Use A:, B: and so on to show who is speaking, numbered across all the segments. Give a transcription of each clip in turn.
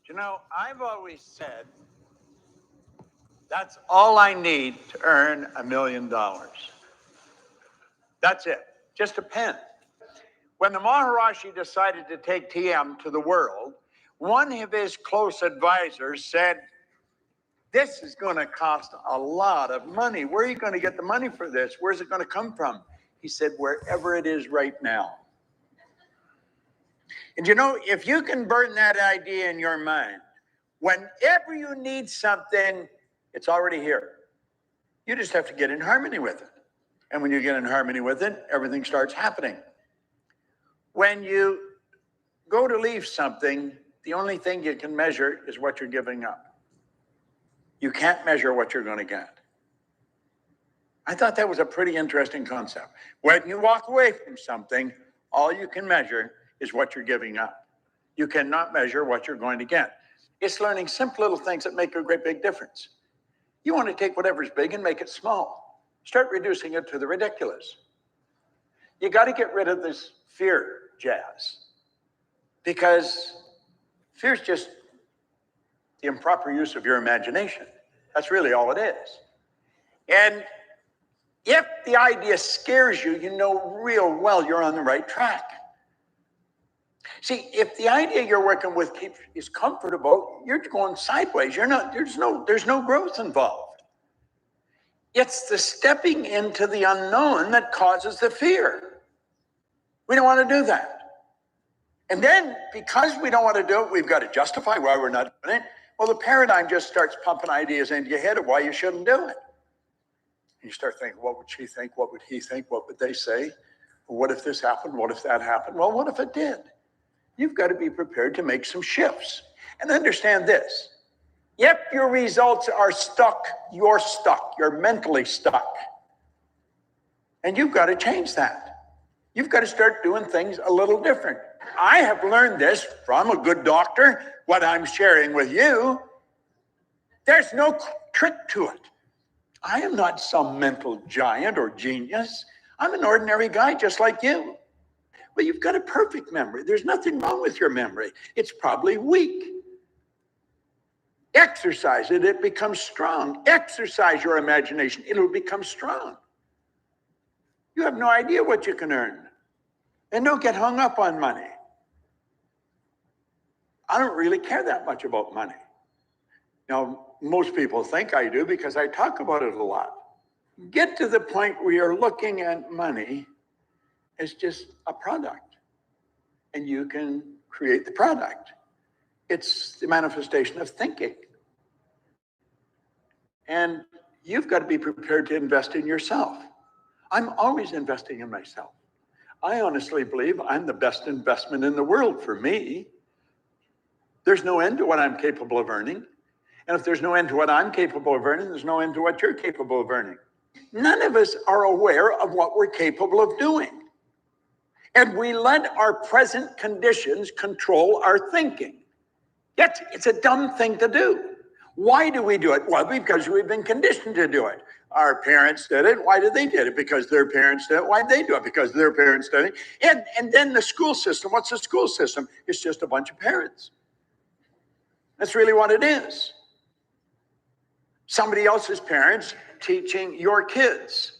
A: You know, I've always said that's all I need to earn $1 million. That's it, just a pen. When the Maharishi decided to take TM to the world, one of his close advisors said, this is going to cost a lot of money. Where are you going to get the money for this? Where's it going to come from? He said, wherever it is right now. And you know, if you can burn that idea in your mind, whenever you need something, it's already here. You just have to get in harmony with it. And when you get in harmony with it, everything starts happening. When you go to leave something, the only thing you can measure is what you're giving up. You can't measure what you're going to get. I thought that was a pretty interesting concept. When you walk away from something, all you can measure is what you're giving up. You cannot measure what you're going to get. It's learning simple little things that make a great big difference. You want to take whatever's big and make it small. Start reducing it to the ridiculous. You got to get rid of this fear jazz, because fear is just the improper use of your imagination. That's really all it is. And if the idea scares you, you know real well you're on the right track. See, if the idea you're working with is comfortable, you're going sideways. There's no growth involved. It's the stepping into the unknown that causes the fear. We don't want to do that. And then, because we don't want to do it, we've got to justify why we're not doing it. Well, the paradigm just starts pumping ideas into your head of why you shouldn't do it. And you start thinking, what would she think? What would he think? What would they say? What if this happened? What if that happened? Well, what if it did? You've got to be prepared to make some shifts. And understand this. If your results are stuck, you're stuck. You're mentally stuck. And you've got to change that. You've got to start doing things a little different. I have learned this from a good doctor, what I'm sharing with you. There's no trick to it. I am not some mental giant or genius. I'm an ordinary guy just like you. Well, you've got a perfect memory. There's nothing wrong with your memory. It's probably weak. Exercise it, it becomes strong. Exercise your imagination, it'll become strong. You have no idea what you can earn. And don't get hung up on money. I don't really care that much about money. Now, most people think I do because I talk about it a lot. Get to the point where you're looking at money as just a product, and you can create the product. It's the manifestation of thinking. And you've got to be prepared to invest in yourself. I'm always investing in myself. I honestly believe I'm the best investment in the world for me. There's no end to what I'm capable of earning. And if there's no end to what I'm capable of earning, there's no end to what you're capable of earning. None of us are aware of what we're capable of doing. And we let our present conditions control our thinking. Yet it's a dumb thing to do. Why do we do it? Well, because we've been conditioned to do it. Our parents did it. Why did they do it? Because their parents did it. Why did they do it? Because their parents did it. And then the school system. What's the school system? It's just a bunch of parents. That's really what it is. Somebody else's parents teaching your kids.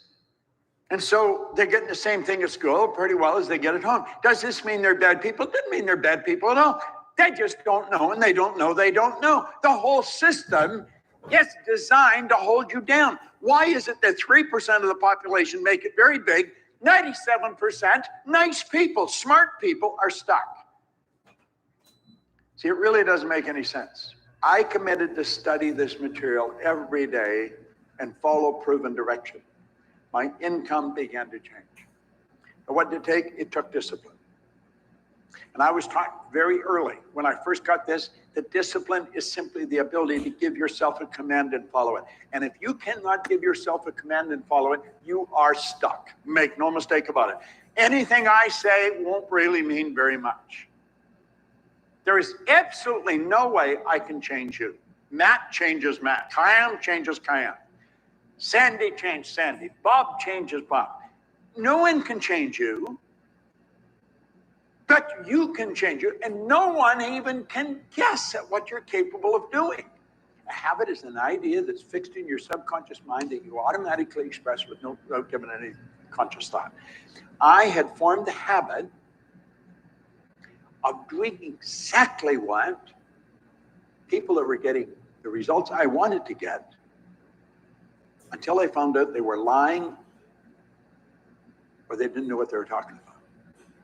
A: And so they're getting the same thing at school pretty well as they get at home. Does this mean they're bad people? It doesn't mean they're bad people at all. They just don't know, and they don't know they don't know. The whole system is designed to hold you down. Why is it that 3% of the population make it very big? 97% nice people, smart people are stuck. See, it really doesn't make any sense. I committed to study this material every day and follow proven direction. My income began to change. And what did it take? It took discipline. And I was taught very early when I first got this, that discipline is simply the ability to give yourself a command and follow it. And if you cannot give yourself a command and follow it, you are stuck. Make no mistake about it. Anything I say won't really mean very much. There is absolutely no way I can change you. Matt changes Matt. Kayam changes Kayam. Sandy changed Sandy. Bob changes Bob. No one can change you. But you can change it, and no one even can guess at what you're capable of doing. A habit is an idea that's fixed in your subconscious mind that you automatically express without giving any conscious thought. I had formed the habit of doing exactly what people that were getting the results I wanted to get, until I found out they were lying or they didn't know what they were talking about.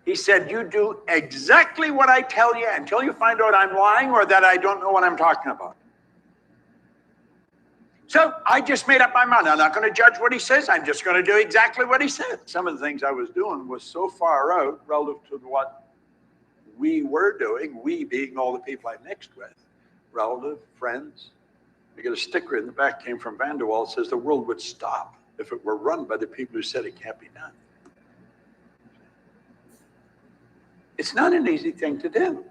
A: He said, you do exactly what I tell you until you find out I'm lying or that I don't know what I'm talking about. So I just made up my mind. I'm not going to judge what he says. I'm just going to do exactly what he said. Some of the things I was doing was so far out relative to what we were doing, we being all the people I mixed with, relative, friends. I get a sticker in the back, came from Vanderwall, it says the world would stop if it were run by the people who said it can't be done. It's not an easy thing to do.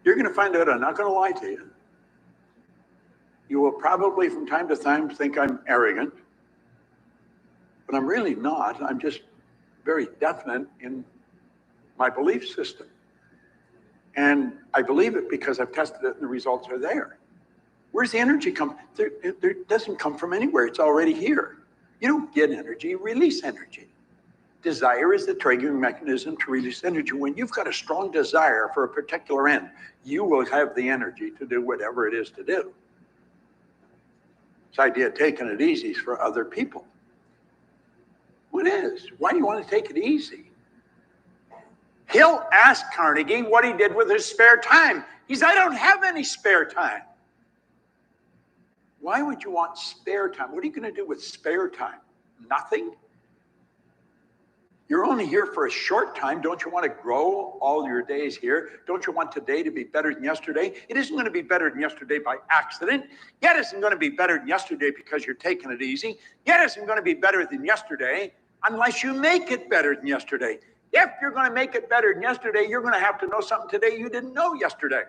A: You're going to find out, I'm not going to lie to you. You will probably from time to time think I'm arrogant, but I'm really not. I'm just very definite in my belief system. And I believe it because I've tested it and the results are there. Where's the energy come? It doesn't come from anywhere. It's already here. You don't get energy, you release energy. Desire is the triggering mechanism to release energy. When you've got a strong desire for a particular end, you will have the energy to do whatever it is to do. This idea of taking it easy is for other people. What is? Why do you want to take it easy? He'll ask Carnegie what he did with his spare time. He said, I don't have any spare time. Why would you want spare time? What are you going to do with spare time? Nothing? You're only here for a short time. Don't you want to grow all your days here? Don't you want today to be better than yesterday? It isn't going to be better than yesterday by accident. Yet it isn't going to be better than yesterday because you're taking it easy. Yet it isn't going to be better than yesterday unless you make it better than yesterday. If you're going to make it better than yesterday, you're going to have to know something today you didn't know yesterday.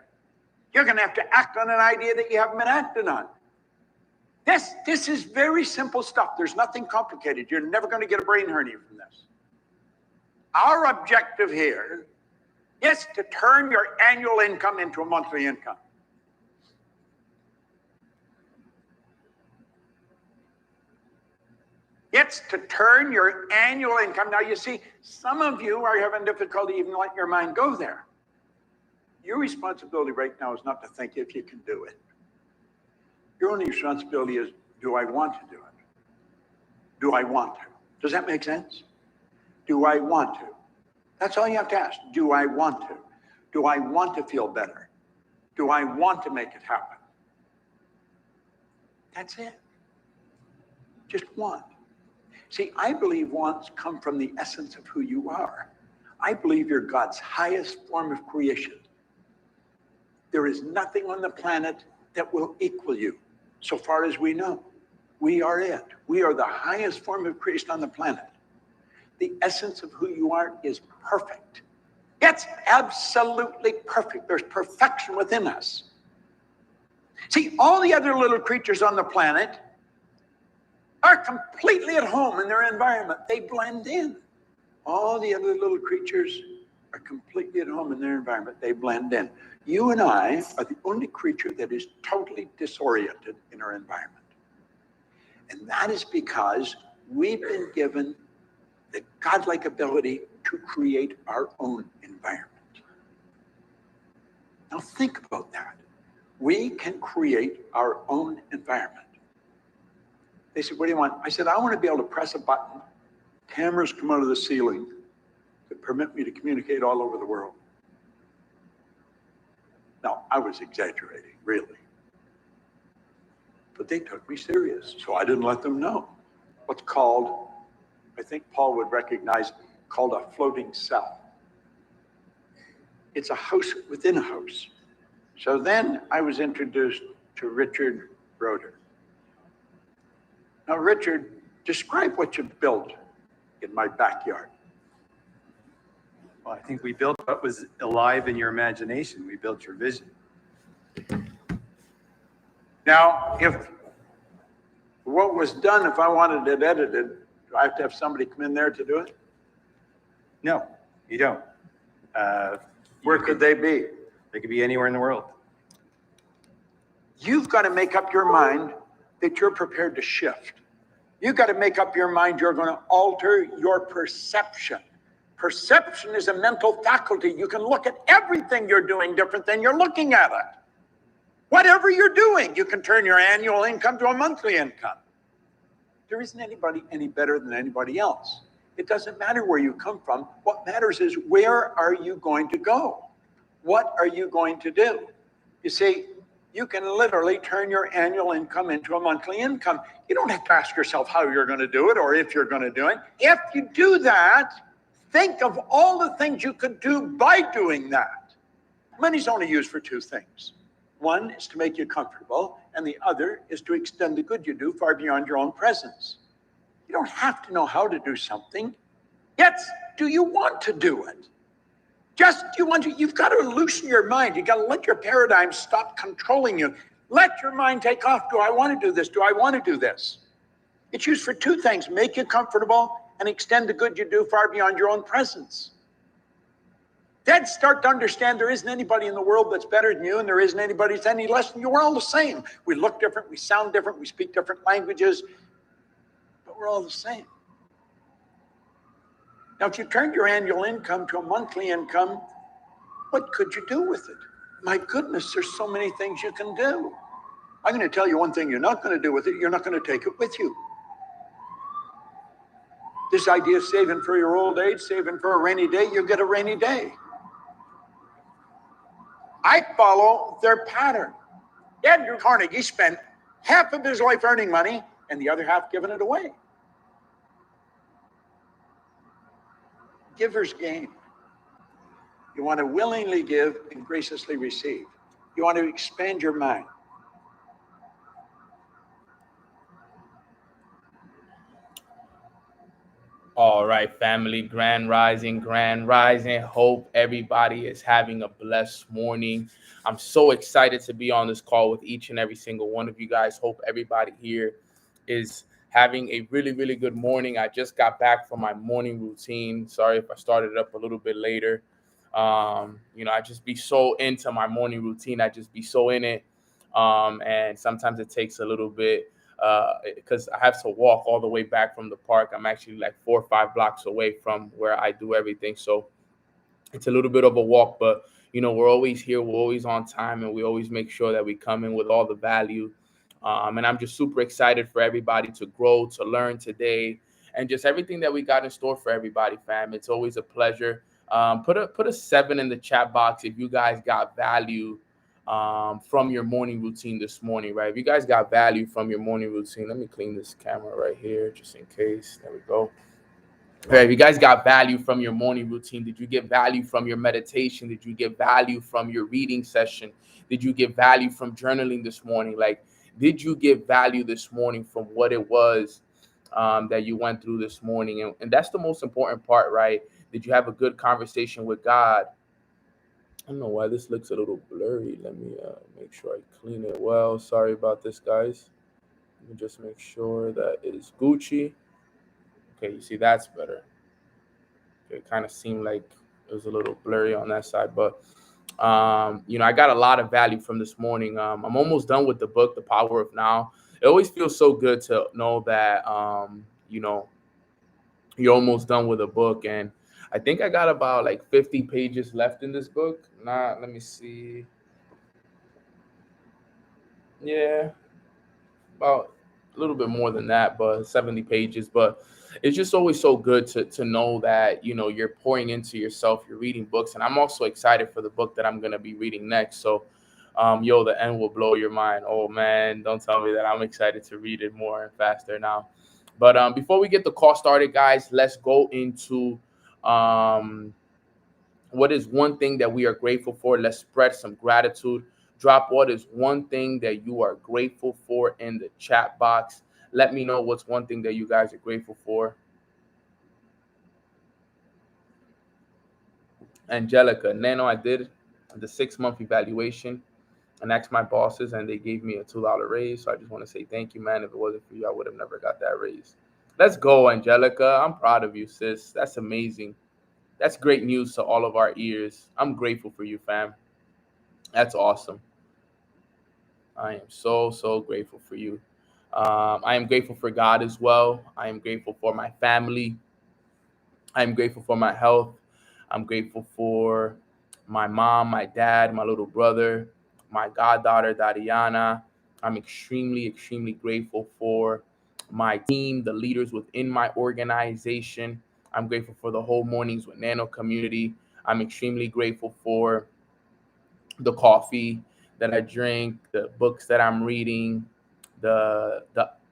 A: You're going to have to act on an idea that you haven't been acting on. This is very simple stuff. There's nothing complicated. You're never going to get a brain hernia from this. Our objective here is to turn your annual income into a monthly income. It's to turn your annual income. Now, you see, some of you are having difficulty even letting your mind go there. Your responsibility right now is not to think if you can do it. Your only responsibility is, do I want to do it? Do I want to? Does that make sense? Do I want to? That's all you have to ask. Do I want to? Do I want to feel better? Do I want to make it happen? That's it. Just want. See, I believe wants come from the essence of who you are. I believe you're God's highest form of creation. There is nothing on the planet that will equal you, so far as we know. We are it. We are the highest form of creation on the planet. The essence of who you are is perfect. It's absolutely perfect. There's perfection within us. See, all the other little creatures on the planet are completely at home in their environment. They blend in. All the other little creatures are completely at home in their environment. They blend in. You and I are the only creature that is totally disoriented in our environment. And that is because we've been given the godlike ability to create our own environment. Now think about that. We can create our own environment. They said, what do you want? I said, I want to be able to press a button. Cameras come out of the ceiling that permit me to communicate all over the world. Now, I was exaggerating, really. But they took me serious, so I didn't let them know. What's called, I think Paul would recognize, called a floating cell. It's a house within a house. So then I was introduced to Richard Roeder. Now, Richard, describe what you built in my backyard.
B: Well, I think we built what was alive in your imagination. We built your vision.
A: Now, if what was done, if I wanted it edited, do I have to have somebody come in there to do it?
B: No, you don't.
A: Where could they be?
B: They could be anywhere in the world.
A: You've got to make up your mind that you're prepared to shift. You've got to make up your mind you're going to alter your perception. Perception is a mental faculty. You can look at everything you're doing different than you're looking at it. Whatever you're doing, you can turn your annual income to a monthly income. There isn't anybody any better than anybody else. It doesn't matter where you come from. What matters is, where are you going to go? What are you going to do? You see, you can literally turn your annual income into a monthly income. You don't have to ask yourself how you're going to do it or if you're going to do it. If you do that, think of all the things you could do by doing that. Money's only used for two things. One is to make you comfortable, and the other is to extend the good you do far beyond your own presence. You don't have to know how to do something. Yet, do you want to do it? You've got to loosen your mind. You've got to let your paradigm stop controlling you. Let your mind take off. Do I want to do this? Do I want to do this? It's used for two things: make you comfortable and extend the good you do far beyond your own presence. Then start to understand there isn't anybody in the world that's better than you, and there isn't anybody that's any less than you. We're all the same. We look different, we sound different, we speak different languages, but we're all the same. Now, if you turned your annual income to a monthly income, what could you do with it? My goodness, there's so many things you can do. I'm going to tell you one thing you're not going to do with it. You're not going to take it with you. This idea of saving for your old age, saving for a rainy day, you'll get a rainy day. I follow their pattern. Andrew Carnegie spent half of his life earning money and the other half giving it away. Giver's gain. You want to willingly give and graciously receive. You want to expand your mind.
C: All right, family, grand rising, grand rising. Hope everybody is having a blessed morning. I'm so excited to be on this call with each and every single one of you guys. Hope everybody here is having a really, really good morning. I just got back from my morning routine. Sorry if I started up a little bit later. I just be so into my morning routine. I just be so in it. And sometimes it takes a little bit because I have to walk all the way back from the park. I'm actually like 4 or 5 blocks away from where I do everything. So it's a little bit of a walk, but we're always here. We're always on time, and we always make sure that we come in with all the value. And I'm just super excited for everybody to grow, to learn today, and just everything that we got in store for everybody, fam. It's always a pleasure. Put a 7 in the chat box if you guys got value from your morning routine this morning, right? If you guys got value from your morning routine, let me clean this camera right here just in case. There we go. Right, if you guys got value from your morning routine, did you get value from your meditation? Did you get value from your reading session? Did you get value from journaling this morning? Like, did you get value this morning from what it was that you went through this morning? And that's the most important part, right? Did you have a good conversation with God? I don't know why this looks a little blurry. Let me make sure I clean it well. Sorry about this, guys. Let me just make sure that it is Gucci. Okay, you see, that's better. Okay, it kind of seemed like it was a little blurry on that side, but I got a lot of value from this morning. I'm almost done with the book, The Power of Now. It always feels so good to know that you're almost done with a book, and I think I got about like 50 pages left in this book. Let me see. Yeah, about a little bit more than that, but 70 pages. But it's just always so good to know that, you're pouring into yourself, you're reading books. And I'm also excited for the book that I'm going to be reading next. So, the end will blow your mind. Oh, man, don't tell me that. I'm excited to read it more and faster now. But before we get the call started, guys, let's go into what is one thing that we are grateful for. Let's spread some gratitude. Drop what is one thing that you are grateful for in the chat box. Let me know what's one thing that you guys are grateful for. Angelica, Nano, I did the 6-month evaluation and asked my bosses, and they gave me a $2 raise. So I just want to say thank you, man. If it wasn't for you, I would have never got that raise. Let's go, Angelica. I'm proud of you, sis. That's amazing. That's great news to all of our ears. I'm grateful for you, fam. That's awesome. I am so grateful for you. I am grateful for God as well. I am grateful for my family. I'm grateful for my health. I'm grateful for my mom, my dad, my little brother, my goddaughter, Dadiana. I'm extremely grateful for my team, the leaders within my organization. I'm grateful for the whole Mornings with Nano community. I'm extremely grateful for the coffee that I drink, the books that I'm reading, the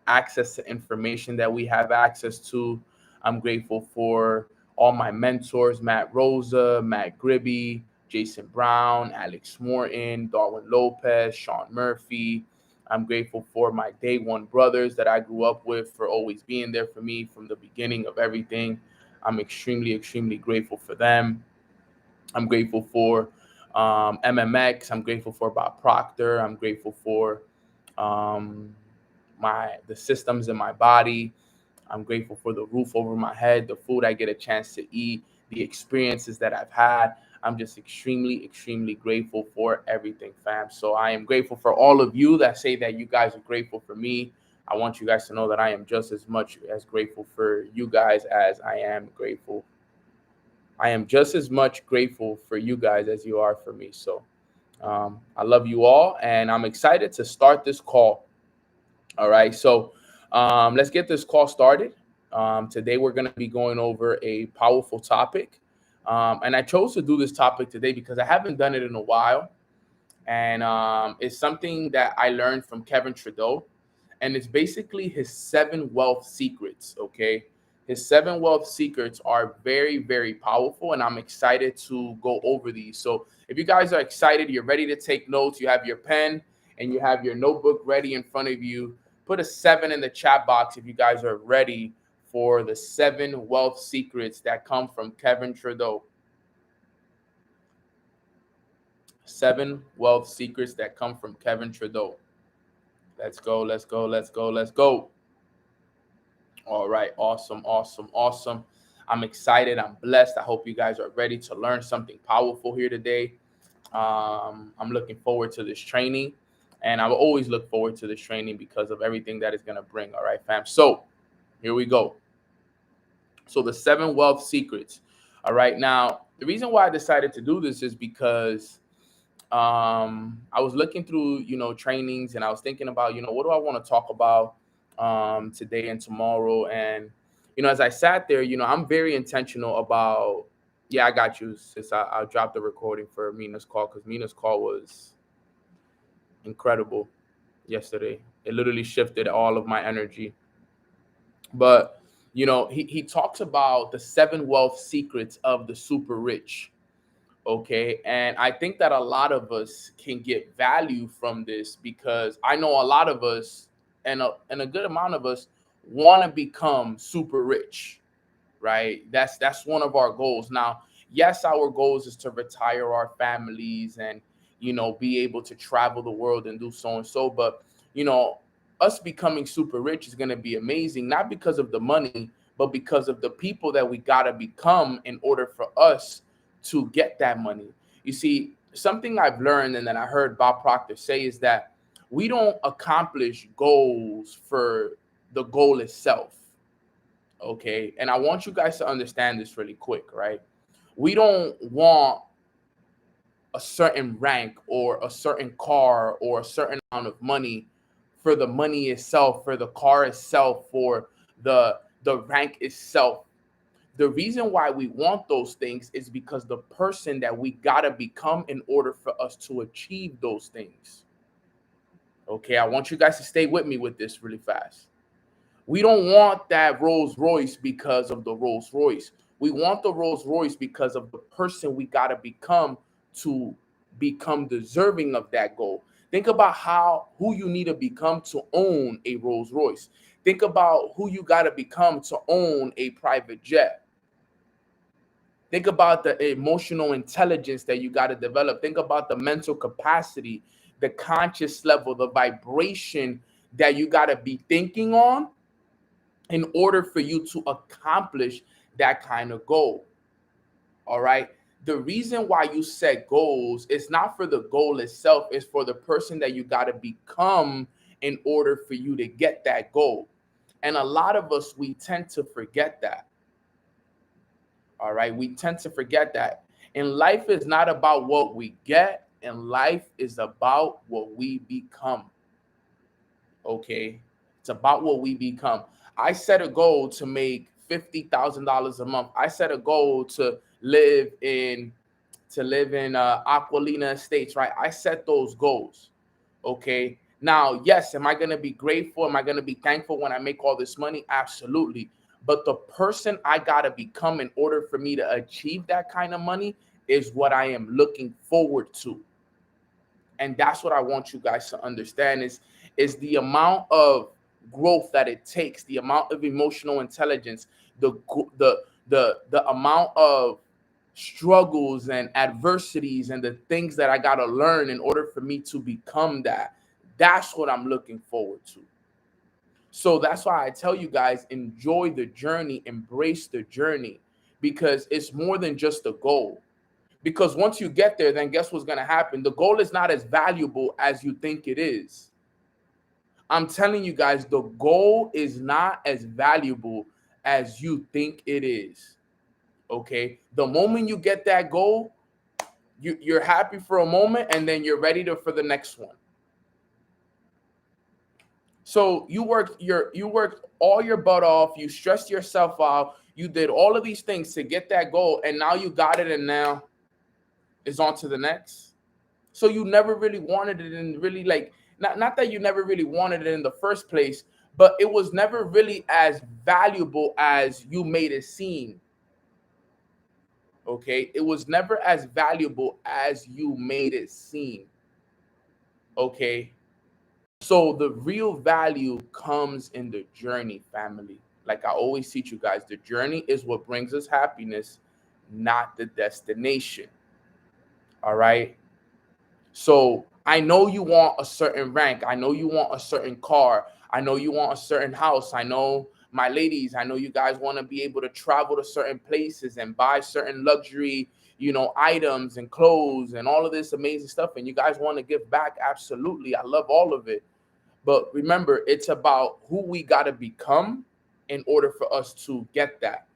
C: access to information that we have access to. I'm grateful for all my mentors, Matt Rosa, Matt Gribby, Jason Brown, Alex Morton, Darwin Lopez, Sean Murphy. I'm grateful for my day one brothers that I grew up with for always being there for me from the beginning of everything. I'm extremely grateful for them. I'm grateful for MMX. I'm grateful for Bob Proctor. I'm grateful for um, the systems in my body. I'm grateful for the roof over my head, the food I get a chance to eat, the experiences that I've had. I'm just extremely grateful for everything, fam. So I am grateful for all of you that say that you guys are grateful for me. I want you guys to know that I am just as much as grateful for you guys as I am grateful. I am just as much grateful for you guys as you are for me. So I love you all, and I'm excited to start this call. All right, so let's get this call started. Today, we're going to be going over a powerful topic. And I chose to do this topic today because I haven't done it in a while. And it's something that I learned from Kevin Trudeau. And it's basically his 7 wealth secrets. Okay. His 7 wealth secrets are very powerful. And I'm excited to go over these. So if you guys are excited, you're ready to take notes, you have your pen and you have your notebook ready in front of you, put a 7 in the chat box if you guys are ready for the 7 wealth secrets that come from Kevin Trudeau. 7 wealth secrets that come from Kevin Trudeau. Let's go. All right, awesome. I'm excited. I'm blessed. I hope you guys are ready to learn something powerful here today. I'm looking forward to this training, and I will always look forward to this training because of everything that it's going to bring. All right, fam. So here we go. So the 7 wealth secrets. All right. Now, the reason why I decided to do this is because I was looking through, trainings, and I was thinking about, what do I want to talk about today and tomorrow. And, as I sat there, I'm very intentional about, yeah, I got you, sis. I'll drop the recording for Mina's call because Mina's call was incredible yesterday. It literally shifted all of my energy. But, he talks about the 7 wealth secrets of the super rich. Okay. And I think that a lot of us can get value from this because I know a lot of us and a good amount of us want to become super rich, right? That's one of our goals. Now, yes, our goals is to retire our families and, be able to travel the world and do so and so. But, us becoming super rich is going to be amazing, not because of the money, but because of the people that we got to become in order for us to get that money. You see, something I've learned and that I heard Bob Proctor say is that we don't accomplish goals for the goal itself. Okay. And I want you guys to understand this really quick, right? We don't want a certain rank or a certain car or a certain amount of money for the money itself, for the car itself, for the rank itself. The reason why we want those things is because the person that we gotta become in order for us to achieve those things. Okay, I want you guys to stay with me with this really fast. We don't want that Rolls Royce because of the Rolls Royce. We want the Rolls Royce because of the person we gotta become to become deserving of that goal. Think about who you need to become to own a Rolls Royce. Think about who you gotta become to own a private jet. Think about the emotional intelligence that you got to develop. Think about the mental capacity, the conscious level, the vibration that you got to be thinking on in order for you to accomplish that kind of goal. All right. The reason why you set goals is not for the goal itself, it's for the person that you got to become in order for you to get that goal. And a lot of us, we tend to forget that. All right. We tend to forget that. And life is not about what we get, and life is about what we become. Okay. It's about what we become. I set a goal to make $50,000 a month. I set a goal to live in Aquilina Estates, right? I set those goals. Okay. Now, yes, am I going to be grateful? Am I going to be thankful when I make all this money? Absolutely. But the person I got to become in order for me to achieve that kind of money is what I am looking forward to. And that's what I want you guys to understand is the amount of growth that it takes, the amount of emotional intelligence, the amount of struggles and adversities and the things that I got to learn in order for me to become that. That's what I'm looking forward to. So that's why I tell you guys, enjoy the journey, embrace the journey, because it's more than just a goal. Because once you get there, then guess what's going to happen? The goal is not as valuable as you think it is. I'm telling you guys, the goal is not as valuable as you think it is. Okay. The moment you get that goal, you're happy for a moment, and then you're ready for the next one. So you worked all your butt off, you stressed yourself out, you did all of these things to get that goal, and now you got it, and now it's on to the next. So you never really wanted it, and really, like, not that you never really wanted it in the first place, but it was never really as valuable as you made it seem. Okay, it was never as valuable as you made it seem. Okay, so the real value comes in the journey, family. Like I always teach you guys, the journey is what brings us happiness, not the destination. All right. So I know you want a certain rank. I know you want a certain car. I know you want a certain house. I know, my ladies, I know you guys want to be able to travel to certain places and buy certain luxury, items and clothes and all of this amazing stuff. And you guys want to give back. Absolutely. I love all of it. But remember, it's about who we got to become in order for us to get that.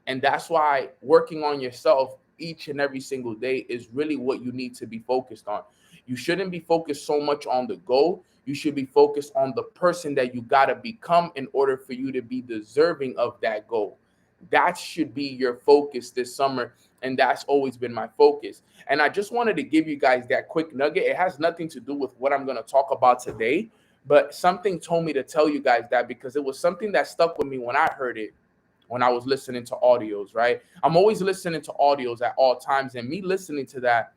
C: And that's why working on yourself each and every single day is really what you need to be focused on. You shouldn't be focused so much on the goal. You should be focused on the person that you got to become in order for you to be deserving of that goal. That should be your focus this summer. And that's always been my focus. And I just wanted to give you guys that quick nugget. It has nothing to do with what I'm going to talk about today, but something told me to tell you guys that because it was something that stuck with me when I heard it, when I was listening to audios, right? I'm always listening to audios at all times. And me listening to that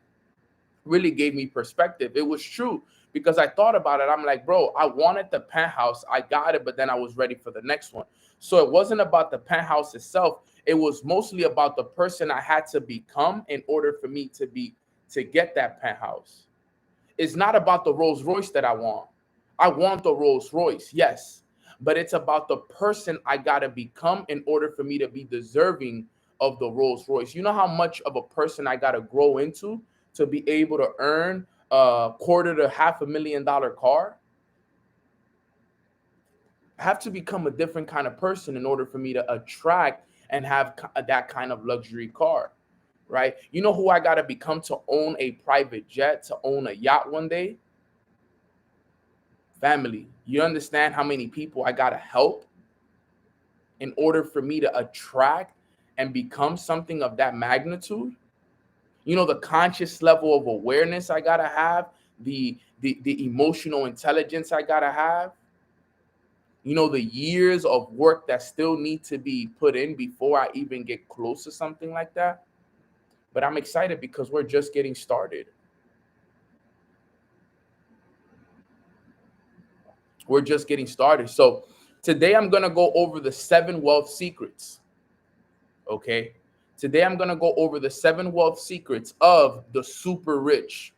C: really gave me perspective. It was true because I thought about it. I'm like, bro, I wanted the penthouse. I got it, but then I was ready for the next one. So it wasn't about the penthouse itself. It was mostly about the person I had to become in order for me to get that penthouse. It's not about the Rolls Royce that I want. I want the Rolls Royce, yes, but it's about the person I got to become in order for me to be deserving of the Rolls Royce. You know how much of a person I got to grow into to be able to earn a $250,000 to $500,000 car? I have to become a different kind of person in order for me to attract and have that kind of luxury car, right? You know who I got to become to own a private jet, to own a yacht one day? Family. You understand how many people I got to help in order for me to attract and become something of that magnitude? You know, the conscious level of awareness I got to have, the emotional intelligence I got to have, the years of work that still need to be put in before I even get close to something like that. But I'm excited because we're just getting started. We're just getting started. So today I'm going to go over the 7 wealth secrets. Okay. Today I'm going to go over the 7 wealth secrets of the super rich.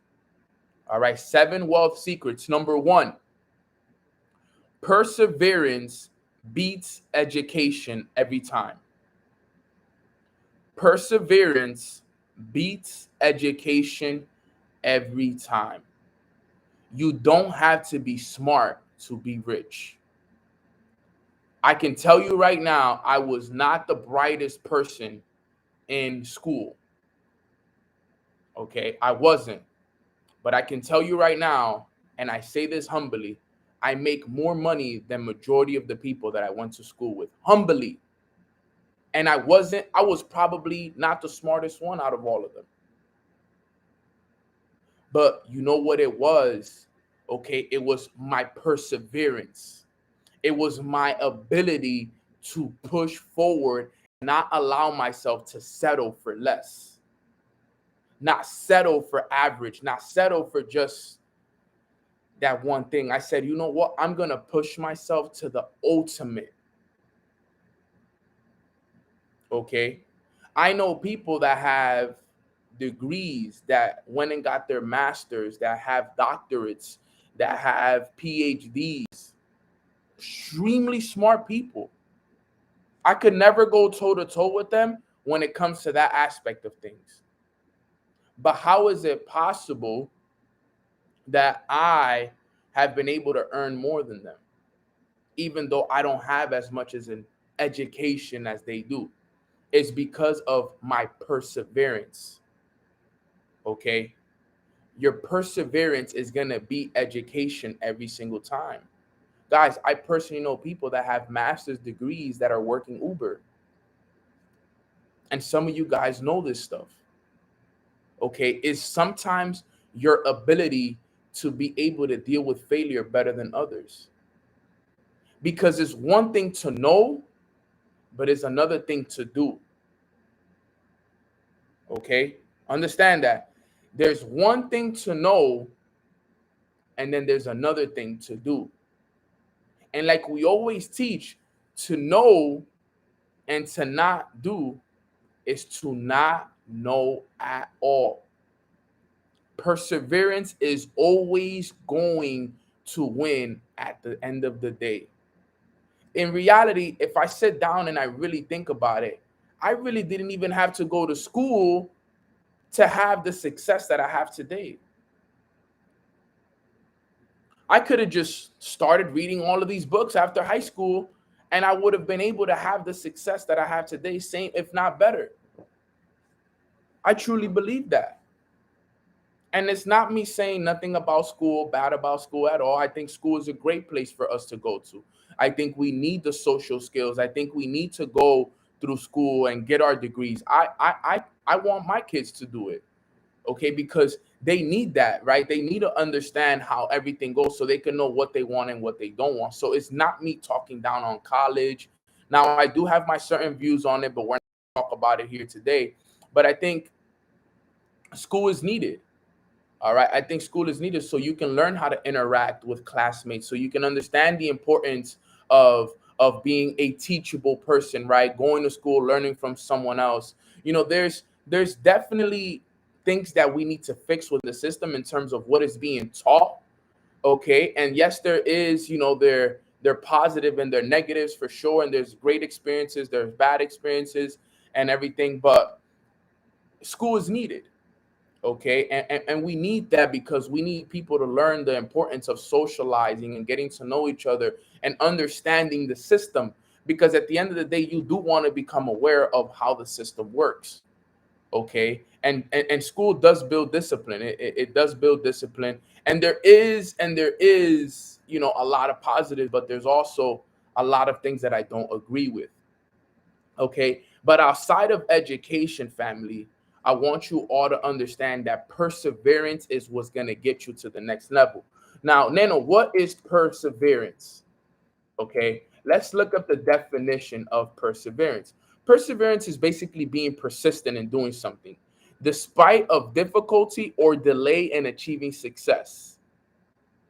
C: All right. 7 wealth secrets. Number 1, perseverance beats education every time. Perseverance beats education every time. You don't have to be smart to be rich. I can tell you right now, I was not the brightest person in school. Okay, I wasn't. But I can tell you right now, and I say this humbly, I make more money than majority of the people that I went to school with. Humbly. And I was probably not the smartest one out of all of them. But you know what it was? Okay, it was my perseverance. It was my ability to push forward, not allow myself to settle for less, not settle for average, not settle for just that one thing. I said, you know what? I'm going to push myself to the ultimate. Okay. I know people that have degrees, that went and got their masters, that have doctorates, that have PhDs, extremely smart people. I could never go toe to toe with them when it comes to that aspect of things. But how is it possible that I have been able to earn more than them, even though I don't have as much as an education as they do? It's because of my perseverance. Okay. Your perseverance is going to beat education every single time. Guys, I personally know people that have master's degrees that are working Uber. And some of you guys know this stuff. Okay. Is sometimes your ability to be able to deal with failure better than others. Because it's one thing to know, but it's another thing to do. Okay. Understand that. There's one thing to know, and then there's another thing to do. And like we always teach, to know and to not do is to not know at all. Perseverance is always going to win at the end of the day. In reality, if I sit down and I really think about it, I really didn't even have to go to school to have the success that I have today. I could have just started reading all of these books after high school, and I would have been able to have the success that I have today, same if not better. I truly believe that. And it's not me saying nothing about school, bad about school at all. I think school is a great place for us to go to. I think we need the social skills. I think we need to go through school and get our degrees. I want my kids to do it. Okay, because they need that, right? They need to understand how everything goes so they can know what they want and what they don't want. So it's not me talking down on college. Now, I do have my certain views on it, but we're not going to talk about it here today. But I think school is needed. All right. I think school is needed so you can learn how to interact with classmates, so you can understand the importance of being a teachable person, right? Going to school, learning from someone else. You know, there's definitely things that we need to fix with the system in terms of what is being taught. Okay. And yes, there is, you know, they're positive and they're negatives for sure. And there's great experiences, there's bad experiences and everything, but school is needed. Okay. And we need that because we need people to learn the importance of socializing and getting to know each other and understanding the system. Because at the end of the day, you do want to become aware of how the system works. Okay. And school does build discipline. It does build discipline. And there is, you know, a lot of positives, but there's also a lot of things that I don't agree with. Okay. But outside of education, family, I want you all to understand that perseverance is what's going to get you to the next level. Now, Nano, what is perseverance? Okay. Let's look up the definition of perseverance. Perseverance is basically being persistent in doing something, despite of difficulty or delay in achieving success.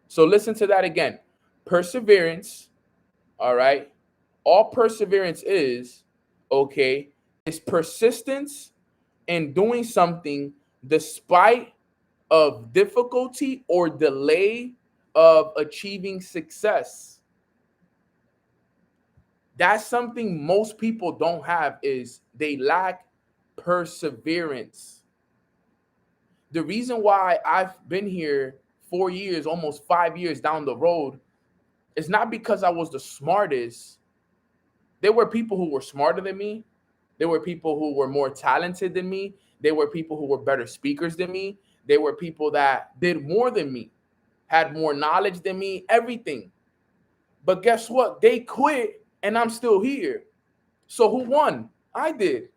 C: So listen to that again. Perseverance, all right, all perseverance is, okay, is persistence in doing something despite of difficulty or delay of achieving success. That's something most people don't have, is they lack perseverance. The reason why I've been here 4 years, almost 5 years down the road, is not because I was the smartest. There were people who were smarter than me. There were people who were more talented than me. There were people who were better speakers than me. There were people that did more than me, had more knowledge than me, everything. But guess what? They quit and I'm still here. So who won? I did.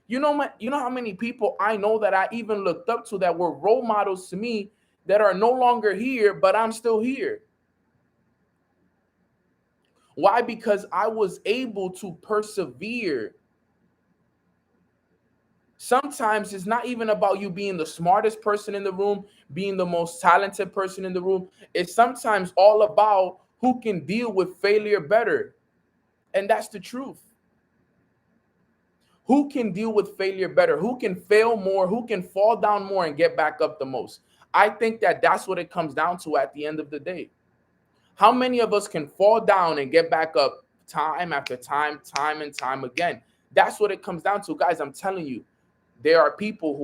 C: You know how many people I know that I even looked up to that were role models to me that are no longer here, but I'm still here. Why? Because I was able to persevere. Sometimes it's not even about you being the smartest person in the room, being the most talented person in the room. It's sometimes all about who can deal with failure better. And that's the truth. Who can deal with failure better? Who can fail more? Who can fall down more and get back up the most? I think that that's what it comes down to at the end of the day. How many of us can fall down and get back up time after time, time and time again? That's what it comes down to, guys. I'm telling you, there are people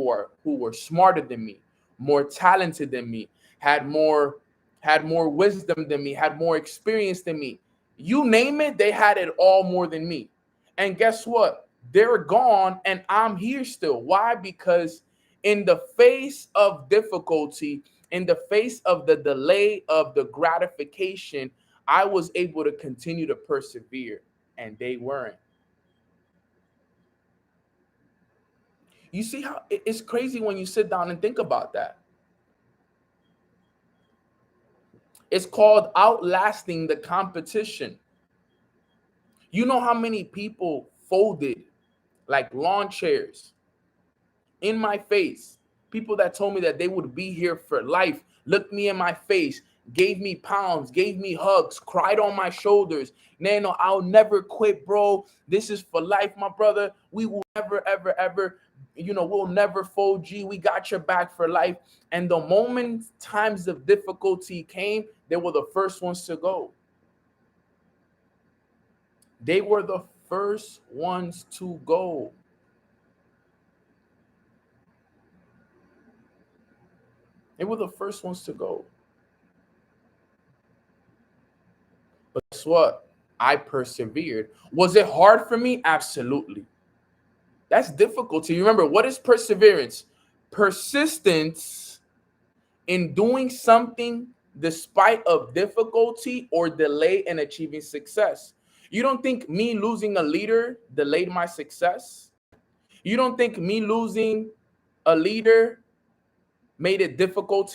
C: who were smarter than me, more talented than me, had more wisdom than me, had more experience than me. You name it, they had it all more than me. And guess what? They're gone and I'm here still. Why? Because in the face of difficulty, in the face of the delay of the gratification, I was able to continue to persevere and they weren't. You see how it's crazy when you sit down and think about that. It's called outlasting the competition. You know how many people folded like lawn chairs in my face? People that told me that they would be here for life, looked me in my face, gave me pounds, gave me hugs, cried on my shoulders. Nano, I'll never quit, bro. This is for life, my brother. We will never, ever, ever, we'll never fold. G, we got your back for life. And the moment times of difficulty came, they were the first ones to go. They were the first ones to go. They were the first ones to go. But guess what? I persevered. Was it hard for me? Absolutely. That's difficulty. Remember, what is perseverance? Persistence in doing something despite of difficulty or delay in achieving success. You don't think me losing a leader delayed my success? You don't think me losing a leader made it difficult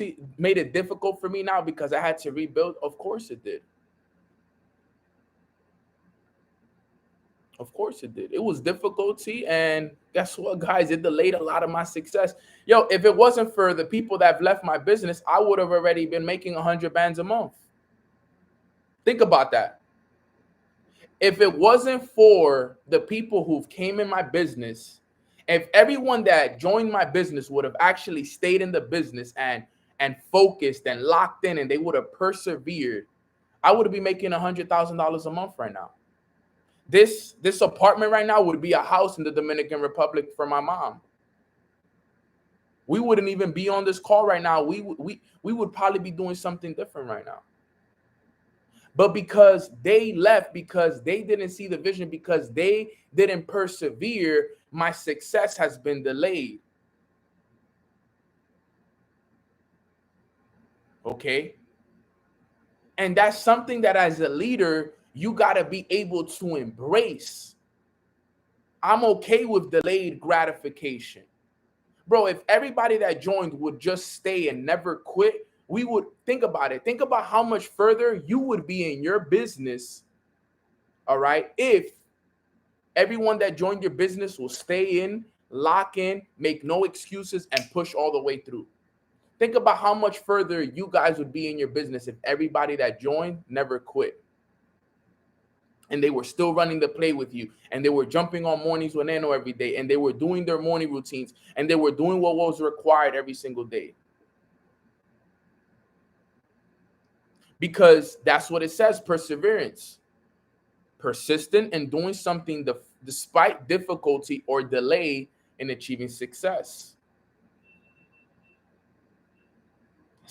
C: for me now because I had to rebuild? Of course it did. Of course it did. It was difficulty, and guess what, guys? It delayed a lot of my success. Yo, if it wasn't for the people that have left my business, I would have already been making 100 bands a month. Think about that. If it wasn't for the people who came in my business, if everyone that joined my business would have actually stayed in the business and focused and locked in, and they would have persevered, I would be making $100,000 a month right now. This apartment right now would be a house in the Dominican Republic for my mom. We wouldn't even be on this call right now. We would probably be doing something different right now. But because they left, because they didn't see the vision, because they didn't persevere, my success has been delayed. Okay? And that's something that as a leader, you got to be able to embrace. I'm okay with delayed gratification. Bro, if everybody that joined would just stay and never quit, we would think about it. Think about how much further you would be in your business, all right, if everyone that joined your business will stay in, lock in, make no excuses, and push all the way through. Think about how much further you guys would be in your business if everybody that joined never quit. And they were still running the play with you, and they were jumping on mornings with Nano every day, and they were doing their morning routines, and they were doing what was required every single day. Because that's what it says, perseverance. Persistent in doing something despite difficulty or delay in achieving success.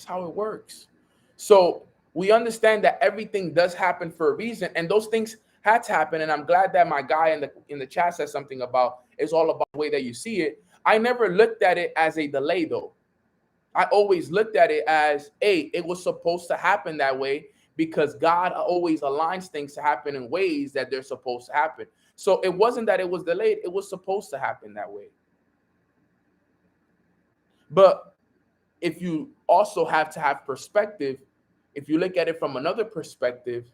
C: That's how it works. So we understand that everything does happen for a reason, and those things had to happen. And I'm glad that my guy in the chat said something about it's all about the way that you see it. I never looked at it as a delay though. I always looked at it as, hey, it was supposed to happen that way because God always aligns things to happen in ways that they're supposed to happen. So it wasn't that it was delayed, it was supposed to happen that way. But if you also have to have perspective, if you look at it from another perspective,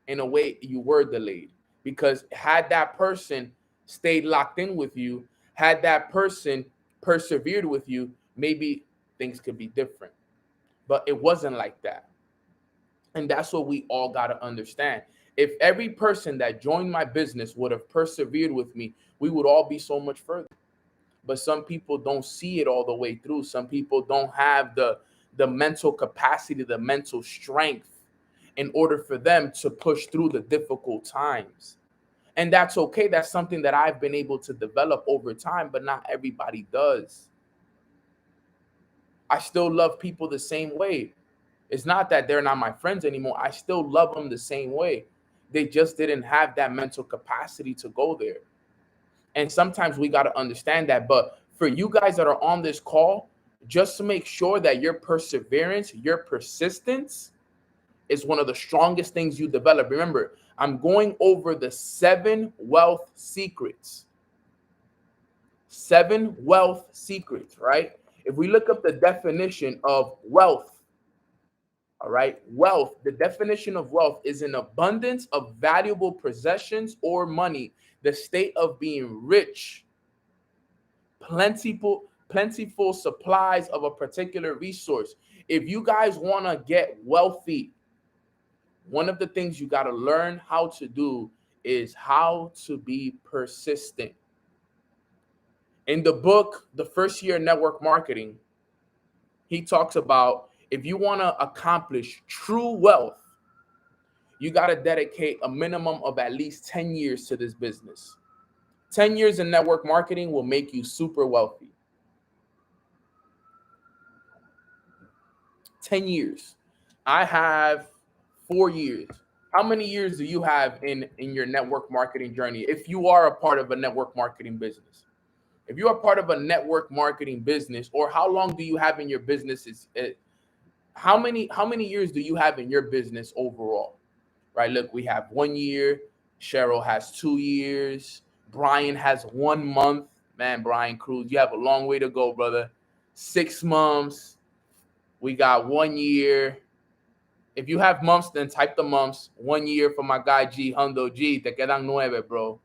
C: in a way, you were delayed. Because had that person stayed locked in with you, had that person persevered with you, maybe things could be different. But it wasn't like that. And that's what we all got to understand. If every person that joined my business would have persevered with me, we would all be so much further. But some people don't see it all the way through. Some people don't have the mental capacity, the mental strength in order for them to push through the difficult times. And that's okay. That's something that I've been able to develop over time, but not everybody does. I still love people the same way. It's not that they're not my friends anymore. I still love them the same way. They just didn't have that mental capacity to go there. And sometimes we got to understand that. But for you guys that are on this call, just to make sure that your perseverance, your persistence is one of the strongest things you develop. Remember, I'm going over the 7 wealth secrets. 7 wealth secrets, right? If we look up the definition of wealth, all right, wealth, the definition of wealth is an abundance of valuable possessions or money, the state of being rich, plentiful supplies of a particular resource. If you guys want to get wealthy, one of the things you got to learn how to do is how to be persistent. In the book, The First Year Network Marketing, he talks about if you want to accomplish true wealth, you got to dedicate a minimum of at least 10 years to this business. 10 years in network marketing will make you super wealthy. 10 years. I have 4 years. How many years do you have in your network marketing journey if you are a part of a network marketing business? If you are part of a network marketing business, or how long do you have in your business? How many years do you have in your business overall? Right? Look, we have 1 year. Cheryl has 2 years. Brian has 1 month. Man, Brian Cruz, you have a long way to go, brother. 6 months. We got 1 year. If you have months, then type the months. 1 year for my guy G, Hundo G. Te quedan 9, bro.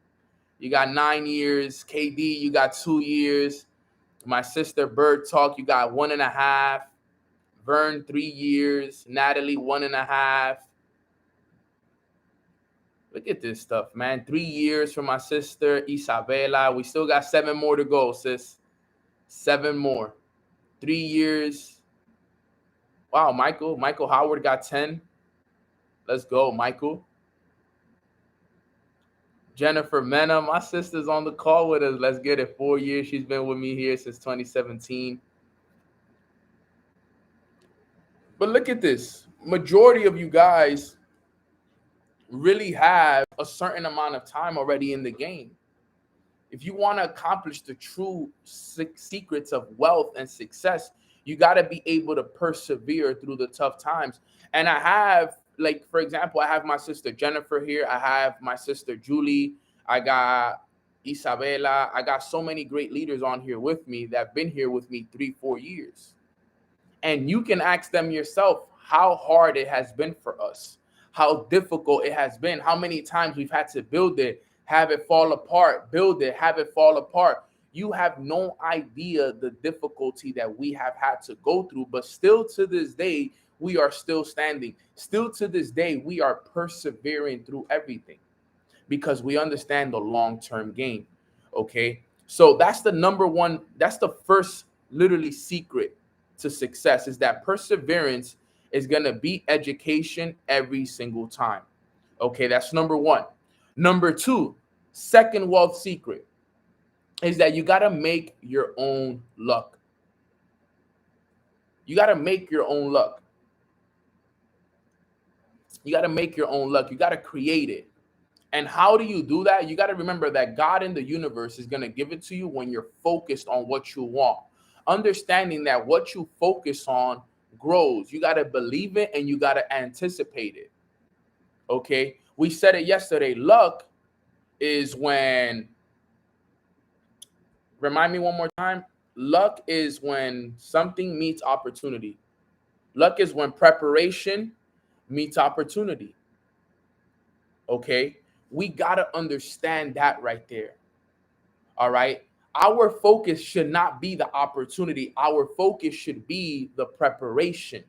C: You got 9 years. KD, you got 2 years. My sister Bird Talk, you got 1.5. Vern, 3 years. Natalie, 1.5. Look at this stuff, man. 3 years for my sister Isabella. We still got 7 more to go, sis. 7 more. 3 years. Wow, Michael Howard got 10. Let's go, Michael. Jennifer Mena, my sister's on the call with us. Let's get it. 4 years. She's been with me here since 2017. But look at this. Majority of you guys really have a certain amount of time already in the game. If you want to accomplish the true secrets of wealth and success, you got to be able to persevere through the tough times. And I have, like, for example, I have my sister Jennifer here. I have my sister Julie. I got Isabella. I got so many great leaders on here with me that have been here with me 3-4 years. And you can ask them yourself how hard it has been for us, how difficult it has been, how many times we've had to build it, have it fall apart, build it, have it fall apart. You have no idea the difficulty that we have had to go through, but still to this day, we are still standing. Still to this day, we are persevering through everything because we understand the long-term game, okay? So that's the number one, that's the first literally secret to success, is that perseverance is going to beat education every single time, okay? That's number one. Number two, second wealth secret, is that you got to make your own luck. You got to make your own luck. You got to make your own luck. You got to create it. And how do you do that? You got to remember that God in the universe is going to give it to you when you're focused on what you want. Understanding that what you focus on grows. You got to believe it and you got to anticipate it. Okay? We said it yesterday. Luck is when, remind me one more time. Luck is when something meets opportunity. Luck is when preparation meets opportunity. Okay? We got to understand that right there. All right? Our focus should not be the opportunity. Our focus should be the preparation.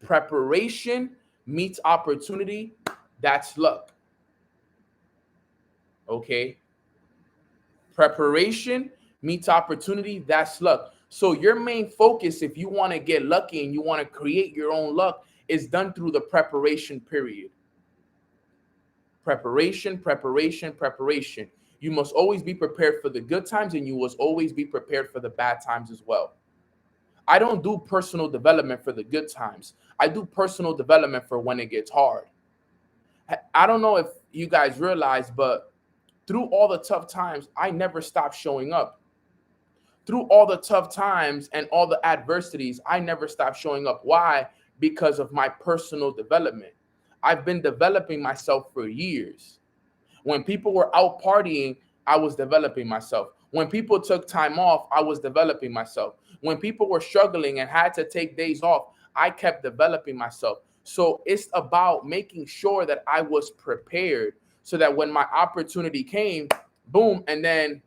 C: Preparation meets opportunity. That's luck. Okay? Preparation meets opportunity. That's luck. So your main focus, if you want to get lucky and you want to create your own luck, is done through the preparation period. Preparation, preparation, preparation. You must always be prepared for the good times and you must always be prepared for the bad times as well. I don't do personal development for the good times. I do personal development for when it gets hard. I don't know if you guys realize, but through all the tough times, I never stopped showing up. Through all the tough times and all the adversities, I never stopped showing up. Why? Because of my personal development. I've been developing myself for years. When people were out partying, I was developing myself. When people took time off, I was developing myself. When people were struggling and had to take days off, I kept developing myself. So it's about making sure that I was prepared so that when my opportunity came, boom, and then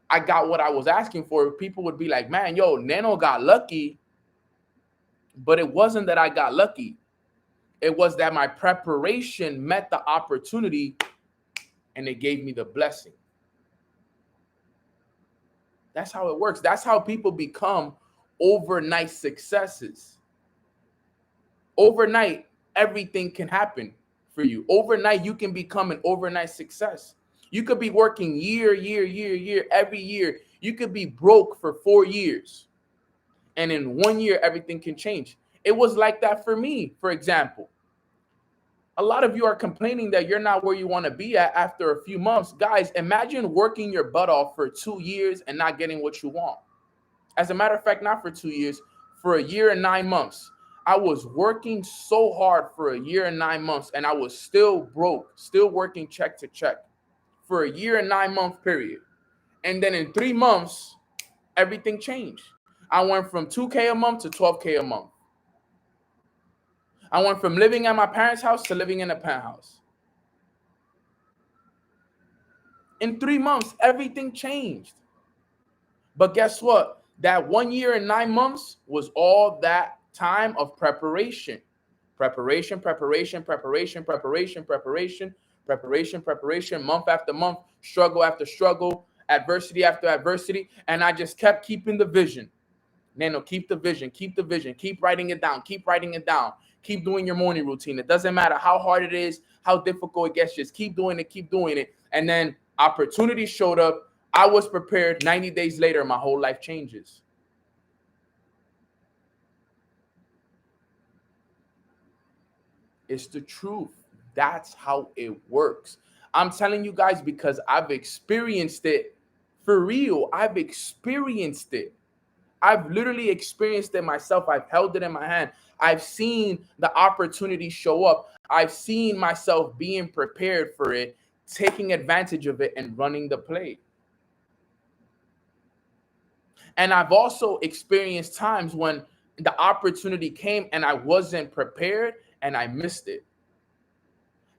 C: I got what I was asking for, people would be like, man, yo, Nano got lucky. But it wasn't that I got lucky. It was that my preparation met the opportunity and it gave me the blessing. That's how it works. That's how people become overnight successes. Overnight, everything can happen for you. Overnight, you can become an overnight success. You could be working year, every year. You could be broke for 4 years. And in 1 year, everything can change. It was like that for me, for example. A lot of you are complaining that you're not where you want to be at after a few months. Guys, imagine working your butt off for 2 years and not getting what you want. As a matter of fact, not for 2 years, for a year and 9 months. I was working so hard for a year and 9 months and I was still broke, still working check to check for a year and 9 month period. And then in 3 months, everything changed. I went from 2K a month to 12K a month. I went from living at my parents' house to living in a penthouse. In 3 months, everything changed. But guess what? That 1 year and 9 months was all that time of preparation. Preparation, preparation, preparation, preparation, preparation, preparation, preparation, month after month, struggle after struggle, adversity after adversity. And I just kept keeping the vision. Nano, keep the vision, keep the vision, keep writing it down, keep writing it down. Keep doing your morning routine. It doesn't matter how hard it is, how difficult it gets, just keep doing it, keep doing it. And then opportunity showed up. I was prepared. 90 days later, my whole life changes. It's the truth. That's how it works. I'm telling you guys because I've experienced it for real. I've experienced it. I've literally experienced it myself. I've held it in my hand. I've seen the opportunity show up. I've seen myself being prepared for it, taking advantage of it, and running the play. And I've also experienced times when the opportunity came and I wasn't prepared and I missed it.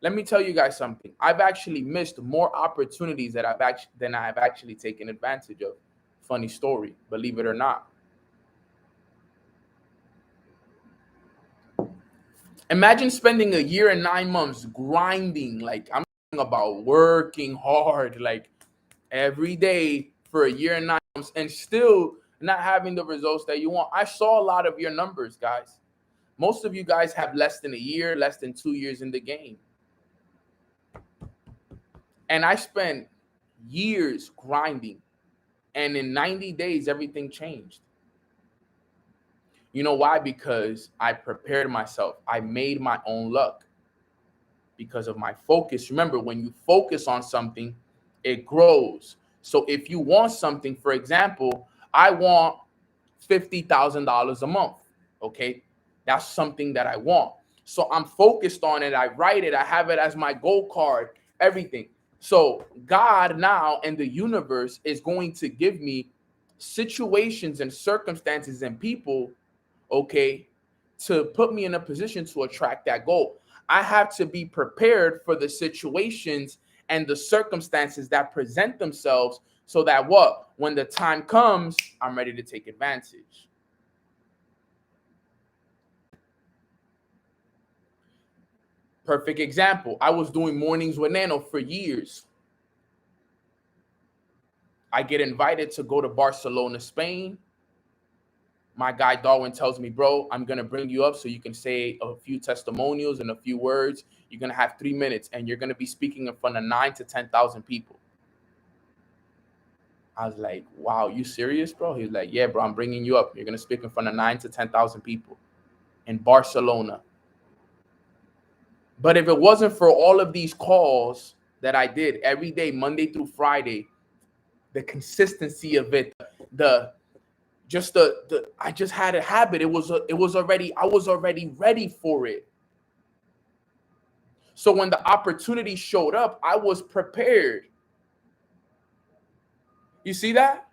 C: Let me tell you guys something. I've actually missed more opportunities than I've actually taken advantage of. Funny story, believe it or not. Imagine spending a year and 9 months grinding, like I'm talking about working hard, like every day for a year and 9 months and still not having the results that you want. I saw a lot of your numbers, guys. Most of you guys have less than a year, less than 2 years in the game. And I spent years grinding. And in 90 days, everything changed. You know why? Because I prepared myself. I made my own luck because of my focus. Remember, when you focus on something, it grows. So if you want something, for example, I want $50,000 a month. Okay. That's something that I want. So I'm focused on it. I write it. I have it as my goal card, everything. So God now and the universe is going to give me situations and circumstances and people, okay, to put me in a position to attract that goal. I have to be prepared for the situations and the circumstances that present themselves so that what? When the time comes, I'm ready to take advantage. Perfect example. I was doing mornings with Nano for years. I get invited to go to Barcelona, Spain. My guy Darwin tells me, bro, I'm going to bring you up so you can say a few testimonials and a few words. You're going to have 3 minutes and you're going to be speaking in front of 9 to 10,000 people. I was like, wow, you serious, bro? He's like, yeah, bro, I'm bringing you up. You're going to speak in front of 9 to 10,000 people in Barcelona. But if it wasn't for all of these calls that I did every day, Monday through Friday, the consistency of it, the I just had a habit. I was already ready for it. So when the opportunity showed up, I was prepared. You see that?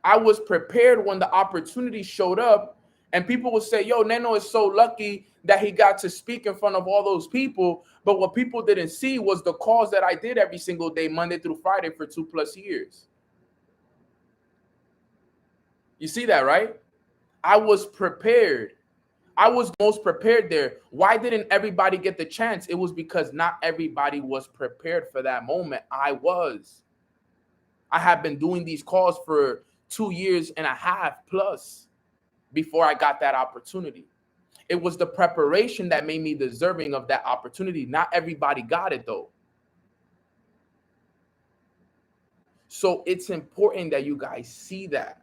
C: I was prepared when the opportunity showed up, and people would say, yo, Neno is so lucky that he got to speak in front of all those people. But what people didn't see was the calls that I did every single day, Monday through Friday for 2+ years. You see that, right? I was prepared. I was most prepared there. Why didn't everybody get the chance? It was because not everybody was prepared for that moment. I was. I have been doing these calls for 2.5 years plus before I got that opportunity. It was the preparation that made me deserving of that opportunity. Not everybody got it though. So it's important that you guys see that.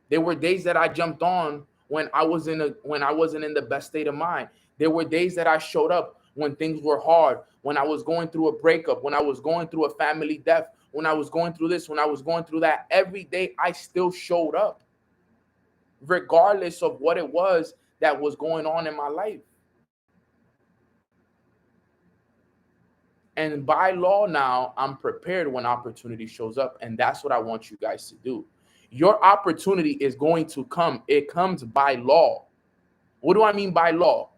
C: There were days that I jumped on when I wasn't in the best state of mind. There were days that I showed up when things were hard, when I was going through a breakup, when I was going through a family death, when I was going through this, when I was going through that. Every day I still showed up, regardless of what it was that was going on in my life. And by law now, I'm prepared when opportunity shows up. And that's what I want you guys to do. Your opportunity is going to come. It comes by law. What do I mean by law?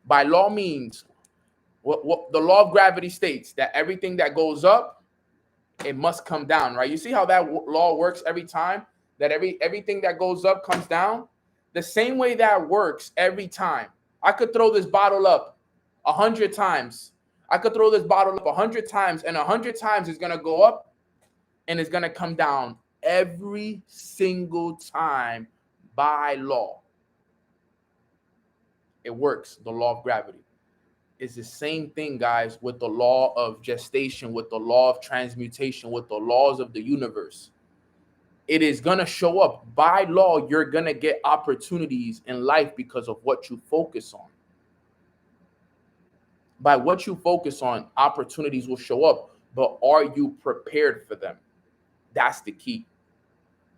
C: By law means what the law of gravity states, that everything that goes up, it must come down, right? You see how that law works every time, that everything that goes up comes down? The same way that works every time. I could throw this bottle up 100 times. I could throw this bottle up 100 times, and 100 times it's going to go up and it's going to come down every single time by law. It works, the law of gravity. It's the same thing, guys, with the law of gestation, with the law of transmutation, with the laws of the universe. It is going to show up by law. You're going to get opportunities in life because of what you focus on. By what you focus on, opportunities will show up, but are you prepared for them? That's the key.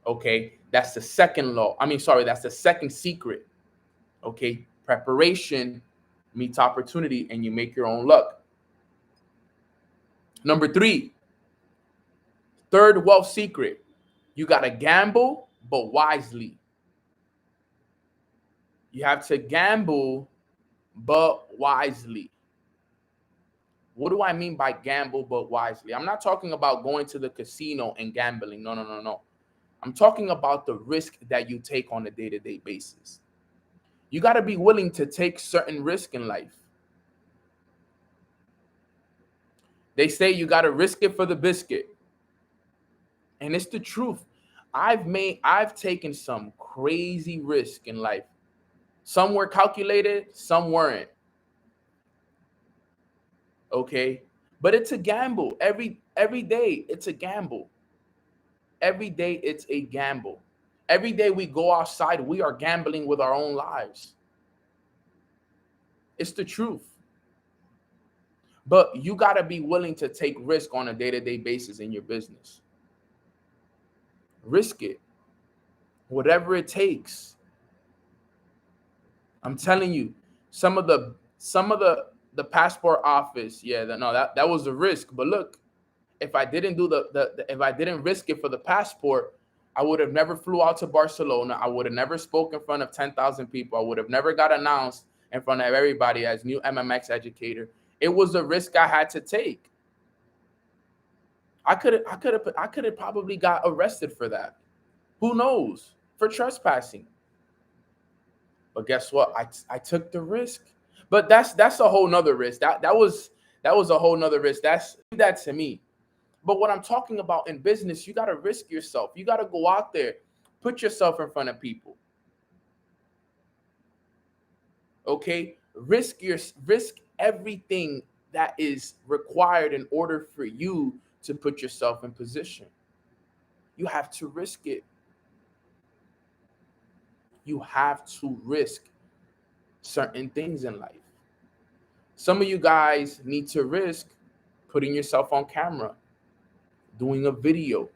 C: Okay, that's the second law. That's the second secret. Okay, preparation meets opportunity, and you make your own luck. Number 3, third wealth secret. You got to gamble, but wisely. You have to gamble, but wisely. What do I mean by gamble, but wisely? I'm not talking about going to the casino and gambling. No. I'm talking about the risk that you take on a day-to-day basis. You got to be willing to take certain risk in life. They say you got to risk it for the biscuit. And it's the truth. I've taken some crazy risk in life. Some were calculated, some weren't. Okay? But it's a gamble. Every day it's a gamble. Every day it's a gamble. Every day we go outside, we are gambling with our own lives. It's the truth. But you got to be willing to take risk on a day-to-day basis in your business. Risk it. Whatever it takes. I'm telling you, some of the passport office, that was a risk. But look, if I didn't do if I didn't risk it for the passport, I would have never flew out to Barcelona. I would have never spoke in front of 10,000 people. I would have never got announced in front of everybody as new MMX educator. It was a risk I had to take. I could have probably got arrested for that. Who knows? For trespassing. But guess what? I took the risk. But that's a whole nother risk. That was a whole nother risk. That to me. But what I'm talking about in business, you got to risk yourself. You got to go out there, put yourself in front of people. Okay? Risk everything that is required in order for you to put yourself in position. You have to risk it. You have to risk certain things in life. Some of you guys need to risk putting yourself on camera, doing a video,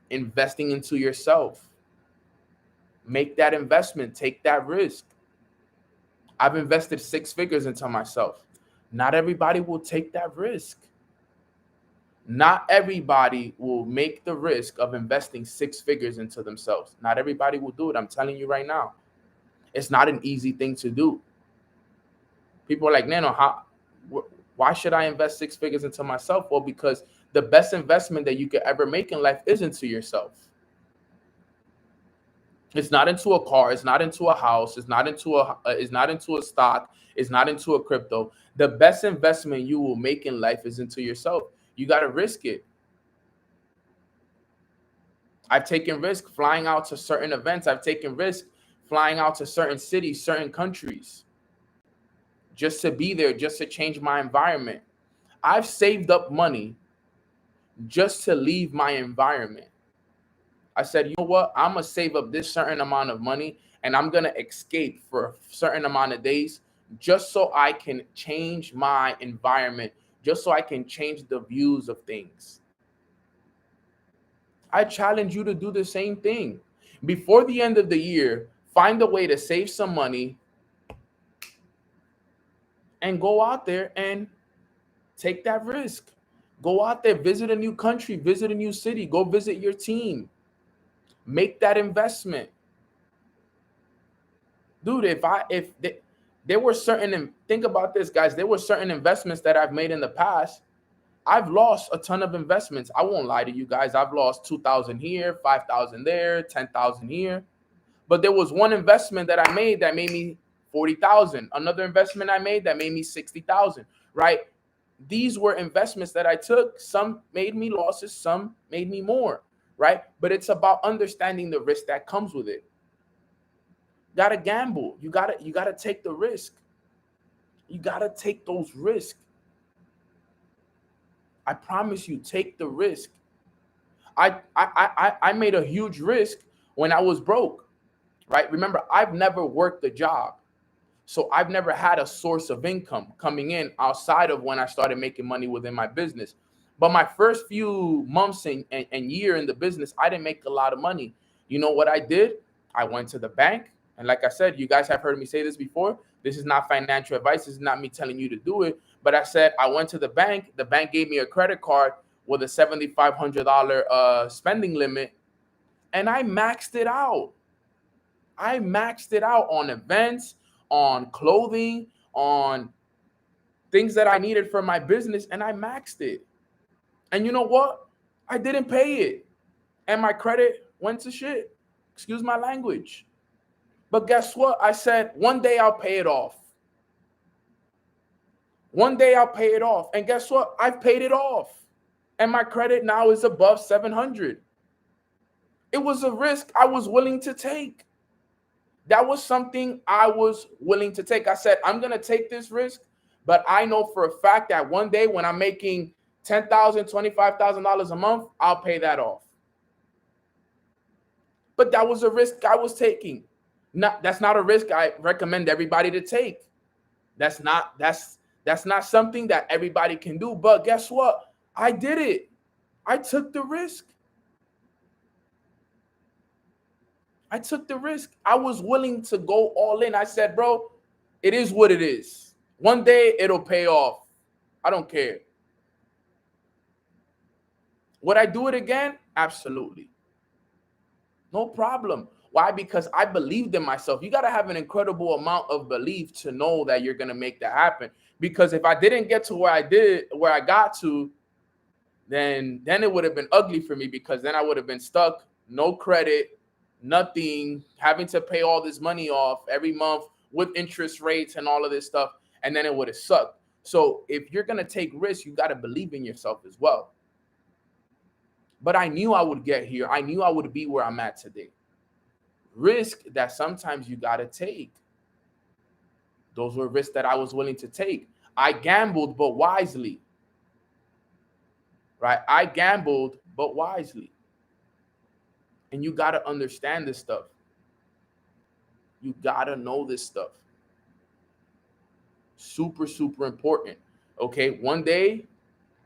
C: investing into yourself. Make that investment, take that risk. I've invested 6 figures into myself. Not everybody will take that risk. Not everybody will make the risk of investing 6 figures into themselves. Not everybody will do it. I'm telling you right now. It's not an easy thing to do. People are like, Nano, why should I invest 6 figures into myself? Well, because the best investment that you could ever make in life is into yourself. It's not into a car. It's not into a house. It's not into a stock. It's not into a crypto. The best investment you will make in life is into yourself. You got to risk it. I've taken risk flying out to certain events. I've taken risk flying out to certain cities, certain countries, just to be there, just to change my environment. I've saved up money just to leave my environment. I said, you know what? I'm going to save up this certain amount of money and I'm going to escape for a certain amount of days just so I can change my environment, just so I can change the views of things. I challenge you to do the same thing. Before the end of the year, find a way to save some money and go out there and take that risk. Go out there, visit a new country, visit a new city, go visit your team. Make that investment. Dude, there were certain, think about this, guys, there were certain investments that I've made in the past. I've lost a ton of investments. I won't lie to you guys. I've lost 2,000 here, 5,000 there, 10,000 here. But there was one investment that I made that made me 40,000. Another investment I made that made me 60,000, right? These were investments that I took. Some made me losses, some made me more, right? But it's about understanding the risk that comes with it. You gotta gamble. You gotta take the risk. You gotta take those risks. I promise you, take the risk. I made a huge risk when I was broke, right? Remember, I've never worked a job. So I've never had a source of income coming in outside of when I started making money within my business. But my first few months and year in the business, I didn't make a lot of money. You know what I did? I went to the bank. And like I said, you guys have heard me say this before. This is not financial advice. This is not me telling you to do it. But I said, I went to the bank. The bank gave me a credit card with a $7,500 spending limit. And I maxed it out. I maxed it out on events, on clothing, on things that I needed for my business. And I maxed it. And you know what? I didn't pay it. And my credit went to shit. Excuse my language. But guess what? I said, one day I'll pay it off. One day I'll pay it off. And guess what? I've paid it off. And my credit now is above 700. It was a risk I was willing to take. That was something I was willing to take. I said, I'm going to take this risk, but I know for a fact that one day when I'm making $10,000, $25,000 a month, I'll pay that off. But that was a risk I was taking. That's not a risk I recommend everybody to take. That's not something that everybody can do. But guess what? I did it. I took the risk. I took the risk. I was willing to go all in. I said, bro, it is what it is. One day it'll pay off. I don't care. Would I do it again? Absolutely. No problem. Why? Because I believed in myself. You got to have an incredible amount of belief to know that you're going to make that happen. Because if I didn't get to where I got to, then it would have been ugly for me, because then I would have been stuck, no credit, nothing, having to pay all this money off every month with interest rates and all of this stuff. And then it would have sucked. So if you're going to take risks, you got to believe in yourself as well. But I knew I would get here. I knew I would be where I'm at today. Risk that sometimes you got to take. Those were risks that I was willing to take. I gambled, but wisely. Right? I gambled, but wisely. And you got to understand this stuff. You got to know this stuff. Super, super important. Okay? One day,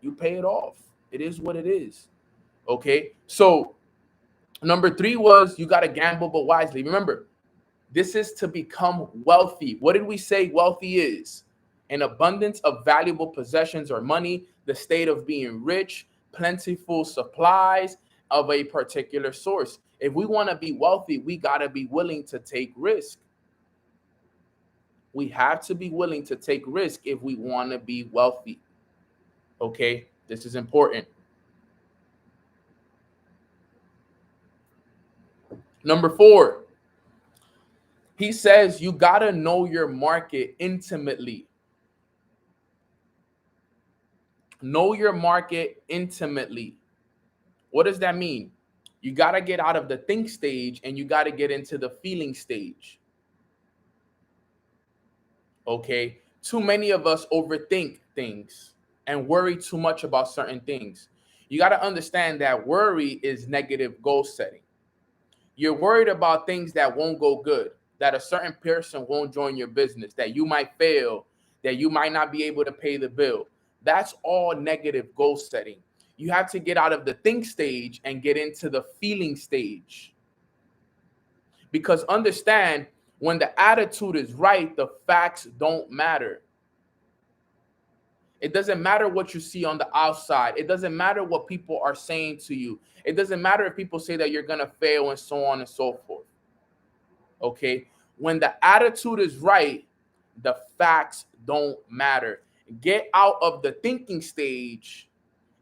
C: you pay it off. It is what it is. Okay? So, number 3 was you got to gamble, but wisely. Remember, this is to become wealthy. What did we say wealthy is? An abundance of valuable possessions or money, the state of being rich, plentiful supplies of a particular source. If we want to be wealthy, we got to be willing to take risk. We have to be willing to take risk if we want to be wealthy. Okay, this is important. Number 4, he says you got to know your market intimately. Know your market intimately. What does that mean? You got to get out of the think stage and you got to get into the feeling stage. Okay? Too many of us overthink things and worry too much about certain things. You got to understand that worry is negative goal setting. You're worried about things that won't go good, that a certain person won't join your business, that you might fail, that you might not be able to pay the bill. That's all negative goal setting. You have to get out of the think stage and get into the feeling stage. Because understand, when the attitude is right, the facts don't matter. It doesn't matter what you see on the outside. It doesn't matter what people are saying to you. It doesn't matter if people say that you're going to fail and so on and so forth. Okay? When the attitude is right, the facts don't matter. Get out of the thinking stage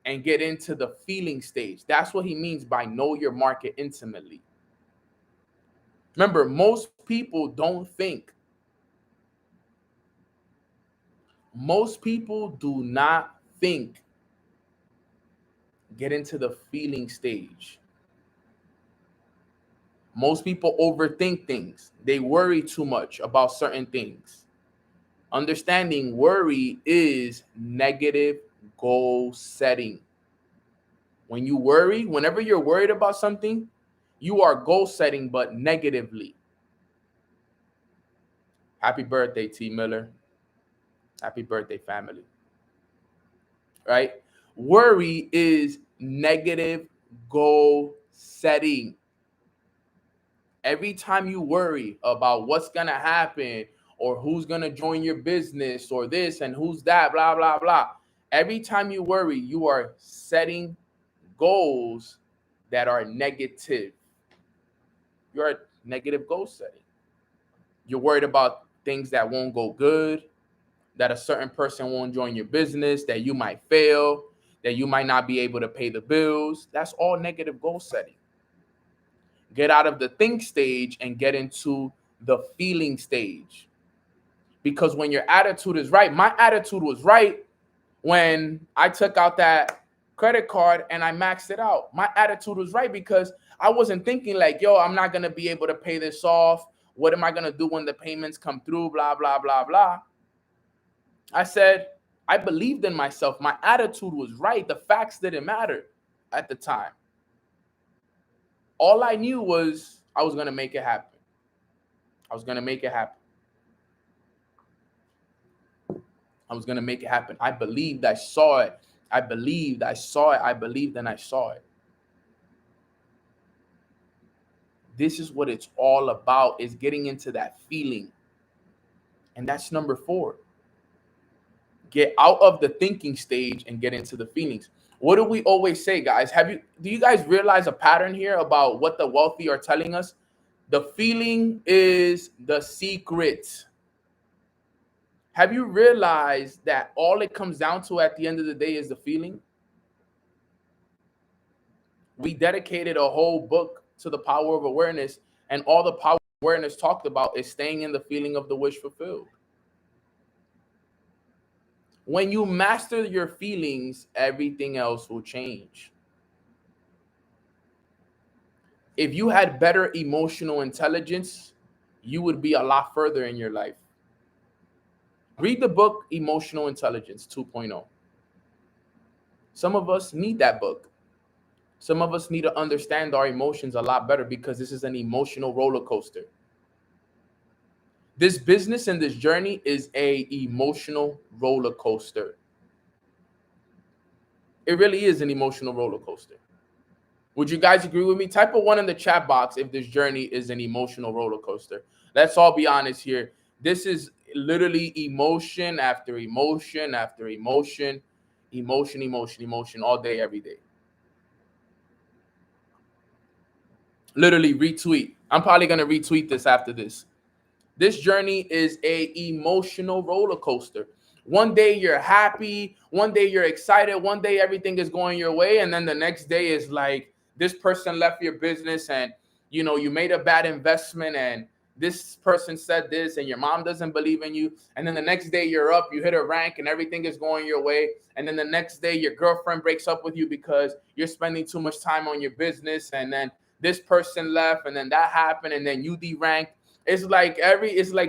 C: and get into the feeling stage. That's what he means by know your market intimately. Remember, most people don't think. Most people do not think. Get into the feeling stage. Most people overthink things. They worry too much about certain things. Understanding worry is negative goal setting. When you worry, whenever you're worried about something, you are goal setting, but negatively. Happy birthday, T. Miller. Happy birthday, family. Right? Worry is negative goal setting. Every time you worry about what's going to happen or who's going to join your business or this and who's that, blah, blah, blah. Every time you worry, you are setting goals that are negative. You're negative goal setting. You're worried about things that won't go good, that a certain person won't join your business, that you might fail, that you might not be able to pay the bills. That's all negative goal setting. Get out of the think stage and get into the feeling stage. Because when your attitude is right, my attitude was right when I took out that credit card and I maxed it out. My attitude was right because I wasn't thinking like, yo, I'm not going to be able to pay this off. What am I going to do when the payments come through? Blah, blah, blah, blah. I said, I believed in myself. My attitude was right. The facts didn't matter at the time. All I knew was I was going to make it happen. I was going to make it happen. I was going to make it happen. I believed, I saw it. I believed, I saw it. I believed, and I saw it. This is what it's all about, is getting into that feeling. And that's number 4. Get out of the thinking stage and get into the feelings. What do we always say, guys? Do you guys realize a pattern here about what the wealthy are telling us? The feeling is the secret. Have you realized that all it comes down to at the end of the day is the feeling? We dedicated a whole book to the power of awareness, and all the power of awareness talked about is staying in the feeling of the wish fulfilled. When you master your feelings, everything else will change. If you had better emotional intelligence, you would be a lot further in your life. Read the book Emotional Intelligence 2.0. Some of us need that book. Some of us need to understand our emotions a lot better, because this is an emotional roller coaster. This business and this journey is an emotional roller coaster. It really is an emotional roller coaster. Would you guys agree with me? Type a 1 in the chat box if this journey is an emotional roller coaster. Let's all be honest here. This is literally emotion after emotion after emotion, emotion all day, every day. Literally retweet. I'm probably going to retweet this after this. This journey is an emotional roller coaster. One day you're happy, one day you're excited, one day everything is going your way, and then the next day is like this person left your business, and you made a bad investment, and this person said this, and your mom doesn't believe in you. And then the next day you're up, you hit a rank, and everything is going your way. And then the next day your girlfriend breaks up with you because you're spending too much time on your business, and then this person left, and then that happened, and then you deranked. It's like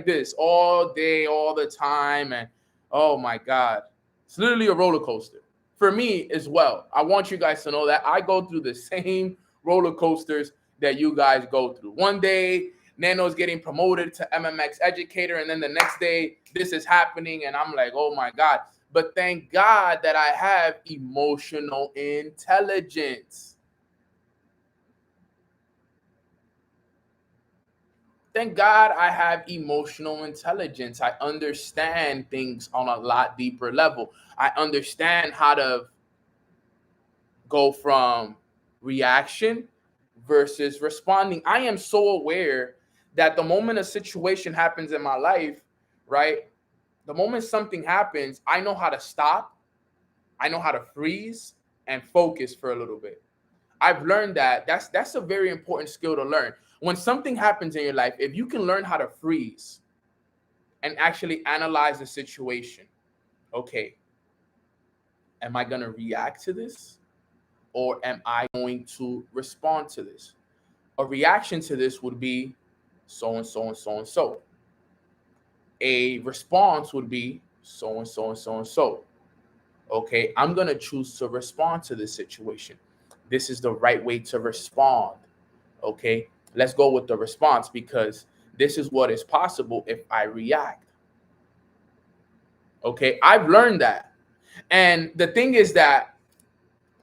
C: this all day, all the time. And oh my God, it's literally a roller coaster for me as well. I want you guys to know that I go through the same roller coasters that you guys go through. One day, Nano's getting promoted to MMX educator, and then the next day, this is happening, and I'm like, oh my God. But thank God that I have emotional intelligence. Thank God I have emotional intelligence. I understand things on a lot deeper level. I understand how to go from reaction versus responding. I am so aware that the moment a situation happens in my life, right? The moment something happens, I know how to stop. I know how to freeze and focus for a little bit. I've learned that that's a very important skill to learn. When something happens in your life, if you can learn how to freeze and actually analyze the situation, okay, am I going to react to this, or am I going to respond to this? A reaction to this would be so and so and so and so. A response would be so and so and so and so. Okay, I'm going to choose to respond to this situation. This is the right way to respond. Okay, let's go with the response, because this is what is possible if I react. Okay, I've learned that. And the thing is that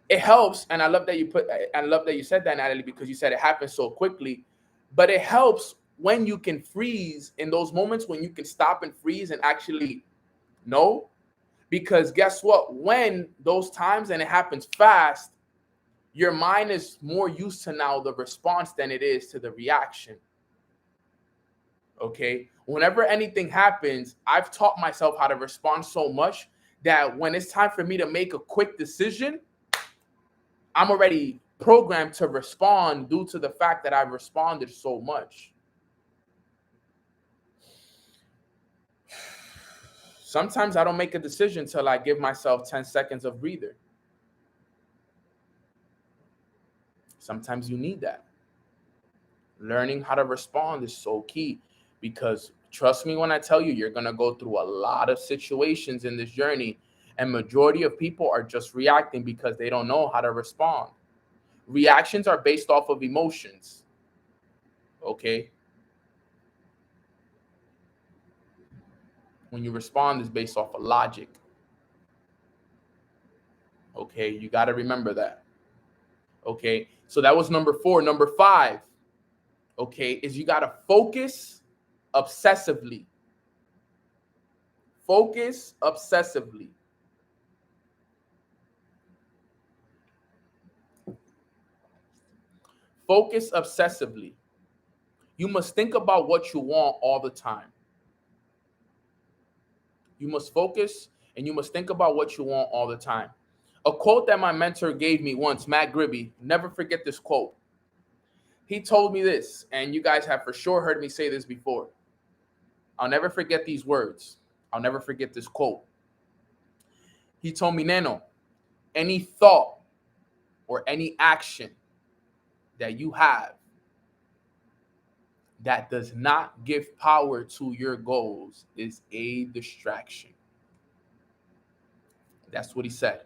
C: it helps, and I love that you said that, Natalie, because you said it happens so quickly. But it helps when you can freeze in those moments, when you can stop and freeze and actually know. Because guess what? When those times, and it happens fast, your mind is more used to now the response than it is to the reaction. Okay. Whenever anything happens, I've taught myself how to respond so much that when it's time for me to make a quick decision, I'm already programmed to respond due to the fact that I've responded so much. Sometimes I don't make a decision till I give myself 10 seconds of breather. Sometimes you need that. Learning how to respond is so key, because trust me when I tell you, you're going to go through a lot of situations in this journey, and majority of people are just reacting because they don't know how to respond. Reactions are based off of emotions. Okay. When you respond is based off of logic. Okay, you got to remember that. Okay, so that was number 4. Number 5, okay, is you got to focus obsessively. Focus obsessively. Focus obsessively. You must think about what you want all the time. You must focus and you must think about what you want all the time. A quote that my mentor gave me once, Matt Gribby, never forget this quote. He told me this, and you guys have for sure heard me say this before. I'll never forget these words. I'll never forget this quote. He told me, Neno, any thought or any action that you have that does not give power to your goals is a distraction. That's what he said.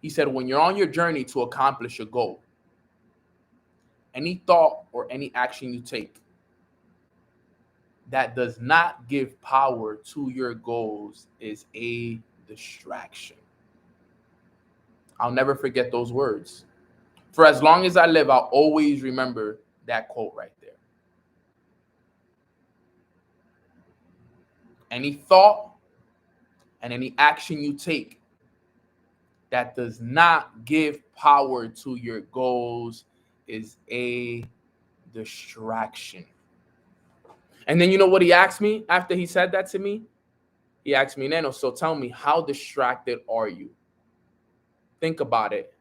C: He said, when you're on your journey to accomplish a goal, any thought or any action you take that does not give power to your goals is a distraction. I'll never forget those words. For as long as I live, I'll always remember that quote right there. Any thought and any action you take that does not give power to your goals is a distraction. And then you know what he asked me after he said that to me? He asked me, Neno, so tell me, how distracted are you? Think about it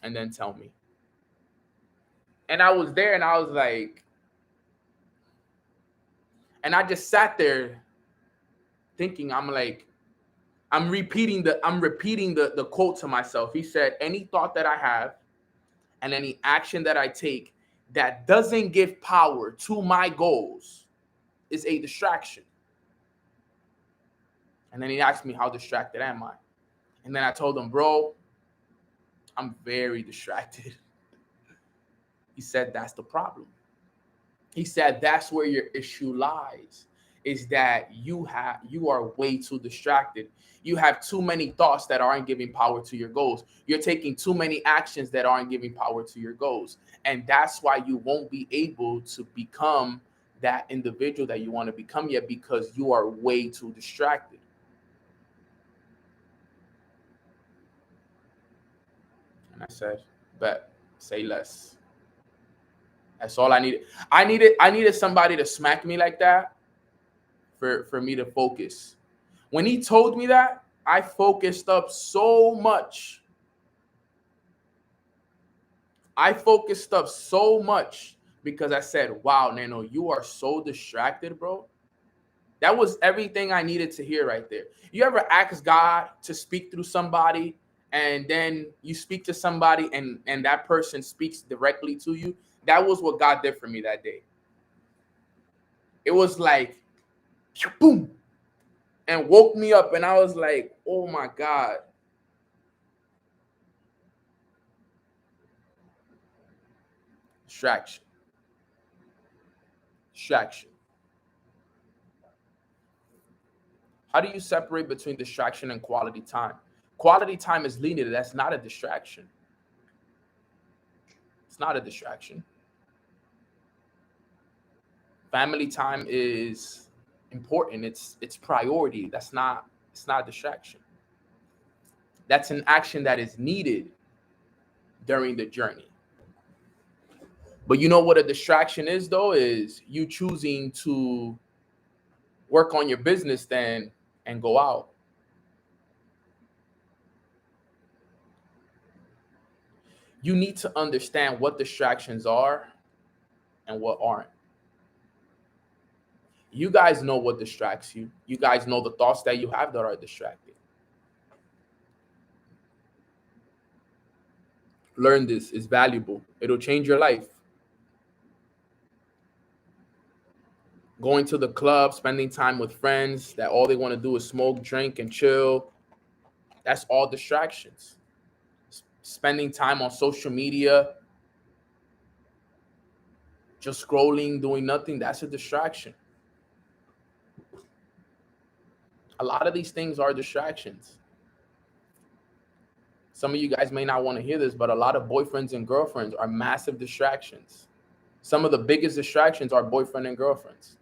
C: and then tell me. And I was there and I was like, and I just sat there thinking, I'm repeating the quote to myself. He said, any thought that I have and any action that I take that doesn't give power to my goals is a distraction. And then he asked me, how distracted am I? And then I told him, bro, I'm very distracted. He said, that's the problem. He said, that's where your issue lies, is that you are way too distracted. You have too many thoughts that aren't giving power to your goals. You're taking too many actions that aren't giving power to your goals. And that's why you won't be able to become that individual that you want to become yet, because you are way too distracted. And I said, bet, say less. That's all I needed. I needed somebody to smack me like that for me to focus. When he told me that, I focused up so much. I focused up so much because I said, wow, Nano, you are so distracted, bro. That was everything I needed to hear right there. You ever ask God to speak through somebody, and then you speak to somebody and that person speaks directly to you? That was what God did for me that day. It was like, boom, and woke me up. And I was like, oh my God. Distraction. Distraction. How do you separate between distraction and quality time? Quality time is linear. That's not a distraction. It's not a distraction. Family time is important. It's priority. It's not a distraction. That's an action that is needed during the journey. But you know what a distraction is, though, is you choosing to work on your business then and go out. You need to understand what distractions are and what aren't. You guys know what distracts you. You guys know the thoughts that you have that are distracting. Learn this. It's valuable. It'll change your life. Going to the club, spending time with friends that all they want to do is smoke, drink, and chill. That's all distractions. Spending time on social media, just scrolling, doing nothing, that's a distraction. A lot of these things are distractions. Some of you guys may not want to hear this, but a lot of boyfriends and girlfriends are massive distractions. Some of the biggest distractions are boyfriend and girlfriends.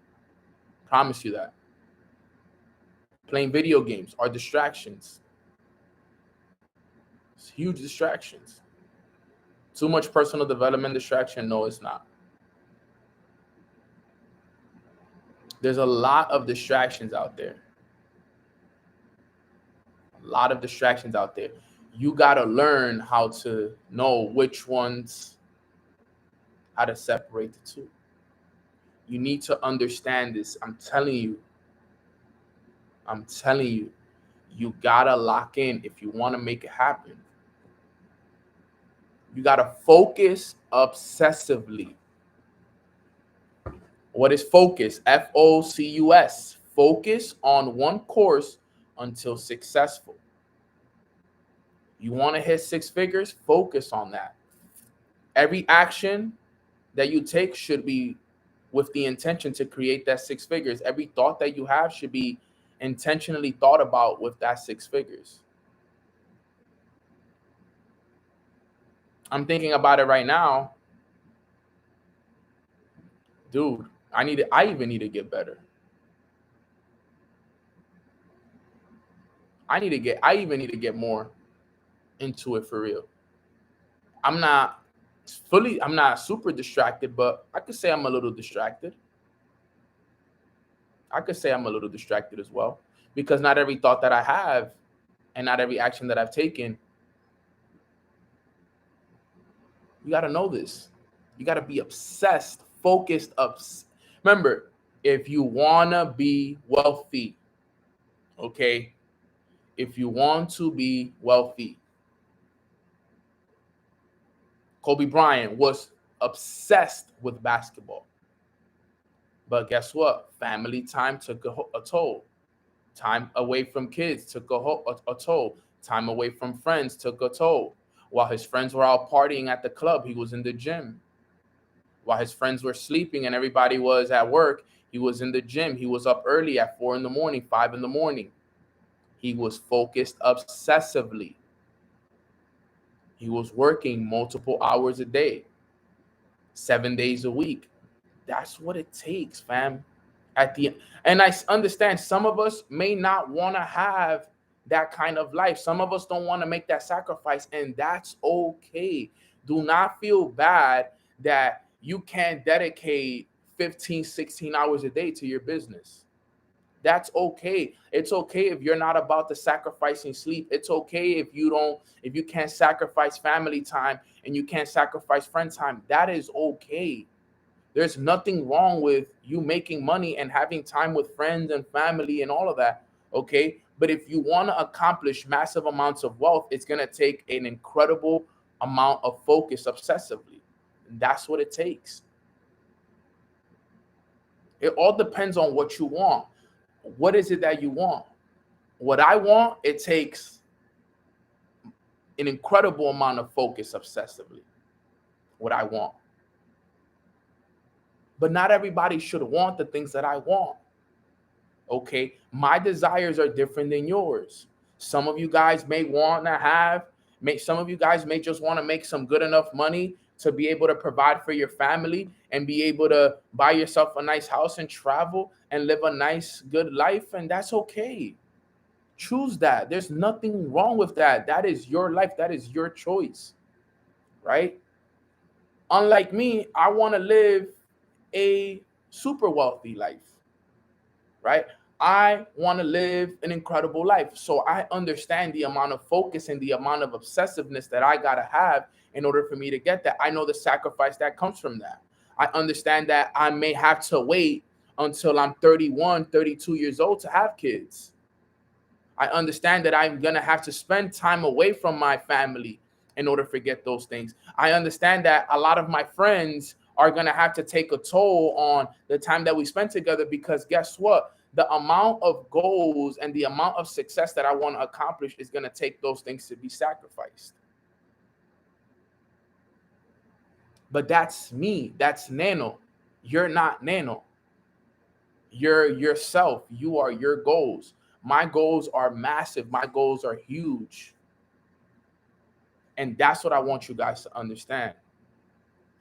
C: Promise you that. Playing video games are distractions. It's huge distractions. Too much personal development distraction? No, it's not. There's a lot of distractions out there. A lot of distractions out there. You got to learn how to know which ones, how to separate the two. You need to understand this. I'm telling you, you got to lock in if you want to make it happen. You got to focus obsessively. What is focus? Focus. Focus on one course until successful. You want to hit 6 figures? Focus on that. Every action that you take should be with the intention to create that 6 figures. Every thought that you have should be intentionally thought about with that 6 figures. I'm thinking about it right now. Dude, I even need to get better. I even need to get more into it for real. I'm not super distracted, but I could say I'm a little distracted. As well, because not every thought that I have and not every action that I've taken, you got to know this. You got to be obsessed, focused. Remember, if you want to be wealthy, okay? If you want to be wealthy, Kobe Bryant was obsessed with basketball. But guess what? Family time took a toll. Time away from kids took a toll. Time away from friends took a toll. While his friends were out partying at the club, he was in the gym. While his friends were sleeping and everybody was at work, he was in the gym. He was up early at 4 in the morning, 5 in the morning. He was focused obsessively. He was working multiple hours a day, 7 days a week. That's what it takes, fam. And I understand some of us may not want to have that kind of life. Some of us don't want to make that sacrifice, and that's okay. Do not feel bad that you can't dedicate 15, 16 hours a day to your business. That's okay. It's okay if you're not about to sacrificing sleep. It's okay if you can't sacrifice family time and you can't sacrifice friend time. That is okay. There's nothing wrong with you making money and having time with friends and family and all of that, okay? But if you want to accomplish massive amounts of wealth, it's going to take an incredible amount of focus obsessively. And that's what it takes. It all depends on what you want. What is it that you want? What I want, it takes an incredible amount of focus obsessively. What I want. But not everybody should want the things that I want. Okay? My desires are different than yours. Some of you guys may want to some of you guys may just want to make some good enough money to be able to provide for your family and be able to buy yourself a nice house and travel and live a nice, good life. And that's okay. Choose that. There's nothing wrong with that. That is your life. That is your choice. Right? Unlike me, I want to live a super wealthy life. Right? I want to live an incredible life. So I understand the amount of focus and the amount of obsessiveness that I got to have in order for me to get that. I know the sacrifice that comes from that. I understand that I may have to wait until I'm 31, 32 years old to have kids. I understand that I'm going to have to spend time away from my family in order to get those things. I understand that a lot of my friends are going to have to take a toll on the time that we spend together, because guess what? The amount of goals and the amount of success that I want to accomplish is going to take those things to be sacrificed. But that's me. That's Nano. You're not Nano. You're yourself. You are your goals. My goals are massive. My goals are huge. And that's what I want you guys to understand.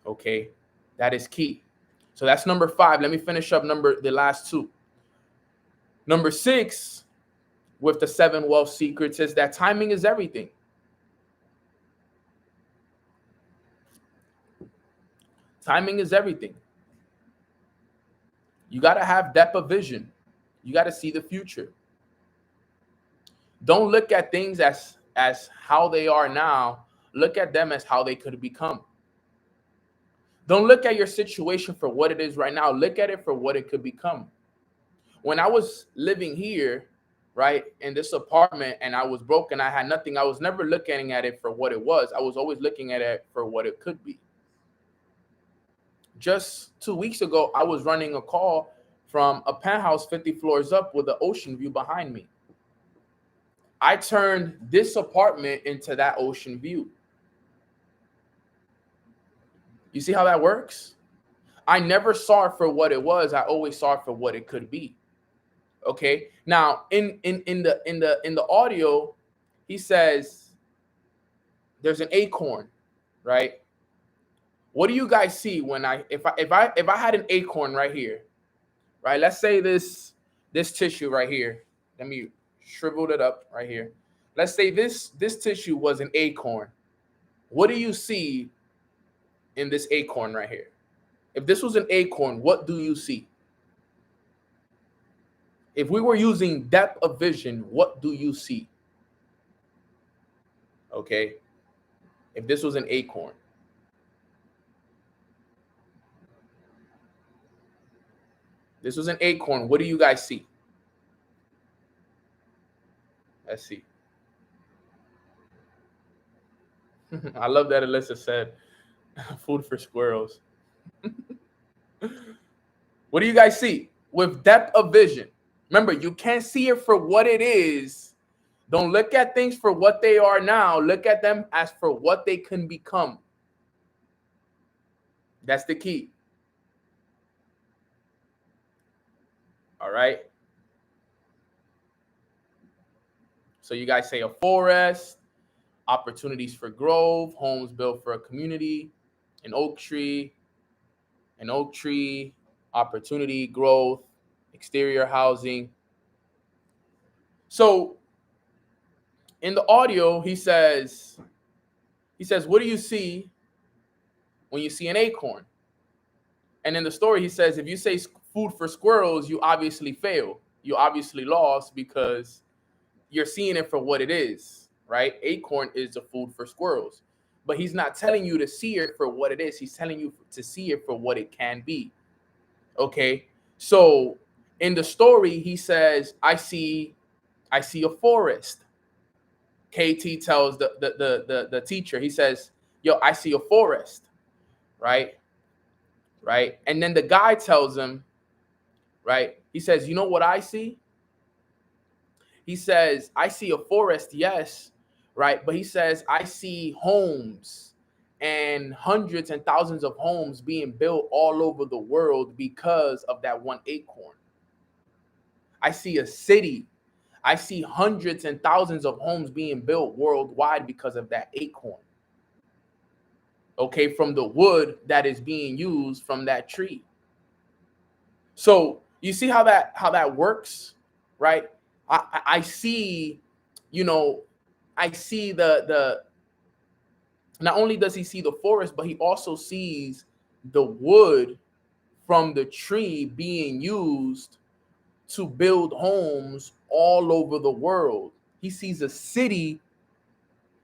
C: Okay? That is key. So that's number 5. Let me finish up the last 2. Number 6 with the 7 wealth secrets is that timing is everything. Timing is everything. You got to have depth of vision. You got to see the future. Don't look at things as how they are now. Look at them as how they could become. Don't look at your situation for what it is right now. Look at it for what it could become. When I was living here, right, in this apartment, and I was broken, I had nothing, I was never looking at it for what it was. I was always looking at it for what it could be. Just 2 weeks ago, I was running a call from a penthouse 50 floors up with the ocean view behind me. I turned this apartment into that ocean view. You see how that works? I never saw it for what it was. I always saw it for what it could be. Okay. Now, in the audio, he says there's an acorn, right? What do you guys see when if I had an acorn right here, right? Let's say this tissue right here. Let me shrivel it up right here. Let's say this tissue was an acorn. What do you see in this acorn right here? If this was an acorn, what do you see? If we were using depth of vision, what do you see? Okay. If this was an acorn. This was an acorn. What do you guys see? Let's see. I love that Alyssa said food for squirrels. What do you guys see? With depth of vision. Remember, you can't see it for what it is. Don't look at things for what they are now. Look at them as for what they can become. That's the key. All right. So you guys say a forest, opportunities for growth, homes built for a community, an oak tree, opportunity, growth, exterior housing. So in the audio, he says, what do you see when you see an acorn? And in the story, he says, if you say food for squirrels, you obviously fail. You obviously lost because you're seeing it for what it is, right? Acorn is the food for squirrels. But he's not telling you to see it for what it is. He's telling you to see it for what it can be. Okay? So in the story, he says, I see a forest. KT tells the teacher, he says, yo, I see a forest, right? Right? And then the guy tells him, right? He says, you know what I see? He says, I see a forest, yes, right? But he says, I see homes and hundreds and thousands of homes being built all over the world because of that one acorn. I see a city. I see hundreds and thousands of homes being built worldwide because of that acorn. Okay, from the wood that is being used from that tree. So you see how that works, right? I see, I see the not only does he see the forest, but he also sees the wood from the tree being used to build homes all over the world. He sees a city.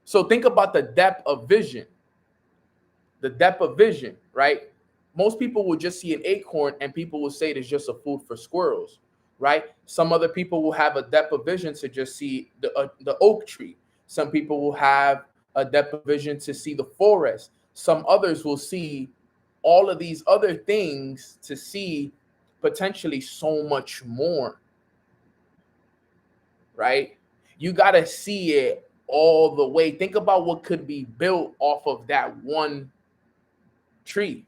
C: So think about the depth of vision. The depth of vision, right? Most people will just see an acorn and people will say it's just a food for squirrels, right? Some other people will have a depth of vision to just see the oak tree. Some people will have a depth of vision to see the forest. Some others will see all of these other things to see potentially so much more, right? You got to see it all the way. Think about what could be built off of that one tree.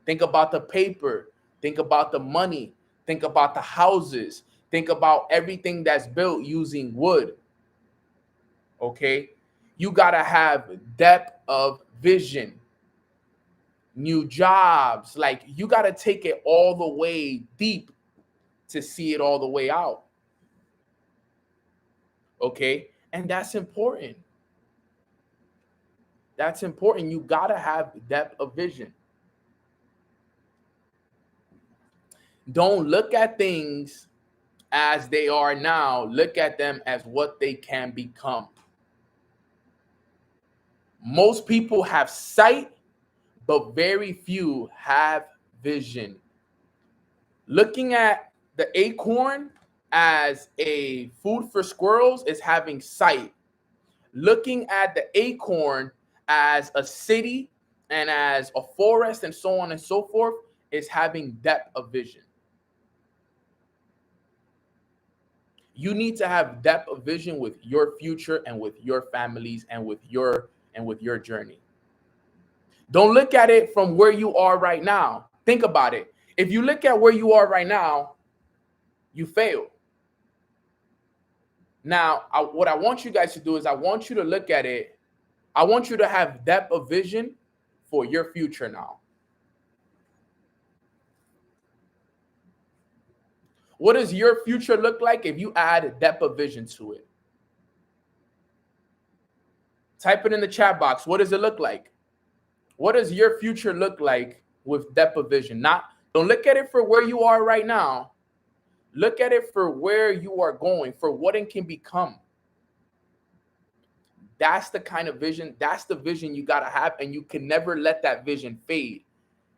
C: Think about the paper. Think about the money. Think about the houses. Think about everything that's built using wood. Okay? You got to have depth of vision. New jobs. Like, you got to take it all the way deep to see it all the way out. Okay? And that's important. That's important. You got to have depth of vision. Don't look at things as they are now. Look at them as what they can become. Most people have sight, but very few have vision. Looking at the acorn as a food for squirrels is having sight. Looking at the acorn as a city and as a forest and so on and so forth is having depth of vision. You need to have depth of vision with your future and with your families and with your journey. Don't look at it from where you are right now. Think about it. If you look at where you are right now, you fail. Now, what I want you guys to do is I want you to look at it. I want you to have depth of vision for your future now. What does your future look like if you add depth of vision to it? Type it in the chat box. What does it look like? What does your future look like with depth of vision? Don't look at it for where you are right now. Look at it for where you are going, for what it can become. That's the kind of vision. That's the vision you got to have, and you can never let that vision fade.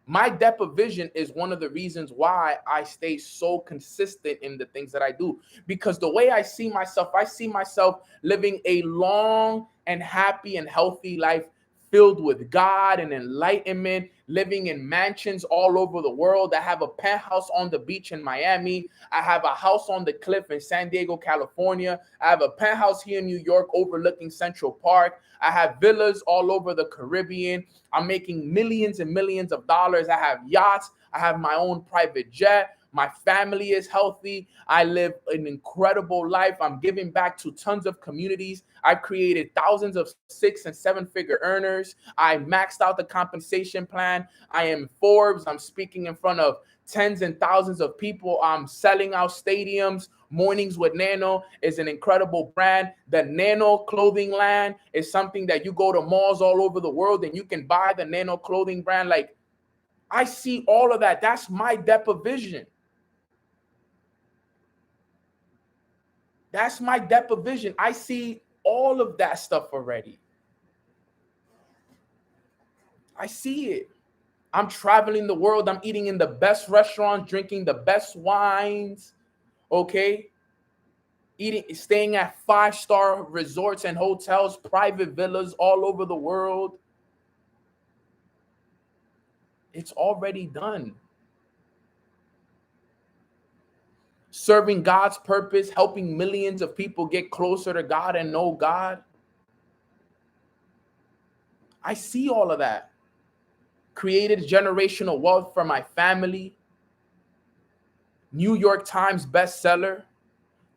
C: My depth of vision is one of the reasons why I stay so consistent in the things that I do. Because the way I see myself living a long and happy and healthy life filled with God and enlightenment, living in mansions all over the world. I have a penthouse on the beach in Miami. I have a house on the cliff in San Diego, California. I have a penthouse here in New York overlooking Central Park. I have villas all over the Caribbean. I'm making millions and millions of dollars. I have yachts. I have my own private jet. My family is healthy. I live an incredible life. I'm giving back to tons of communities. I've created thousands of 6- and 7-figure earners. I maxed out the compensation plan. I am Forbes. I'm speaking in front of tens and thousands of people. I'm selling out stadiums. Mornings with Nano is an incredible brand. The Nano clothing line is something that you go to malls all over the world and you can buy the Nano clothing brand. Like, I see all of that. That's my depth of vision. That's my depth of vision. I see all of that stuff already. I see it. I'm traveling the world. I'm eating in the best restaurants, drinking the best wines. Okay. Staying at 5-star resorts and hotels, private villas all over the world. It's already done. Serving God's purpose, helping millions of people get closer to God and know God. I see all of that. Created generational wealth for my family. New York Times bestseller.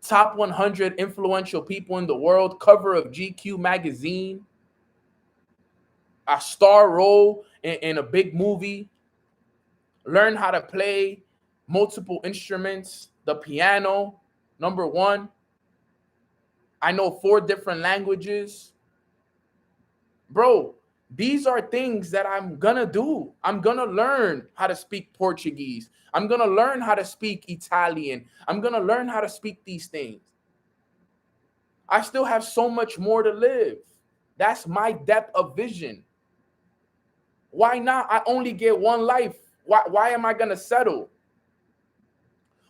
C: Top 100 influential people in the world. Cover of GQ magazine. A star role in a big movie. Learn how to play multiple instruments. The piano, #1. I know 4 different languages. Bro, these are things that I'm gonna do. I'm gonna learn how to speak Portuguese. I'm gonna learn how to speak Italian. I'm gonna learn how to speak these things. I still have so much more to live. That's my depth of vision. Why not? I only get one life. Why am I gonna settle?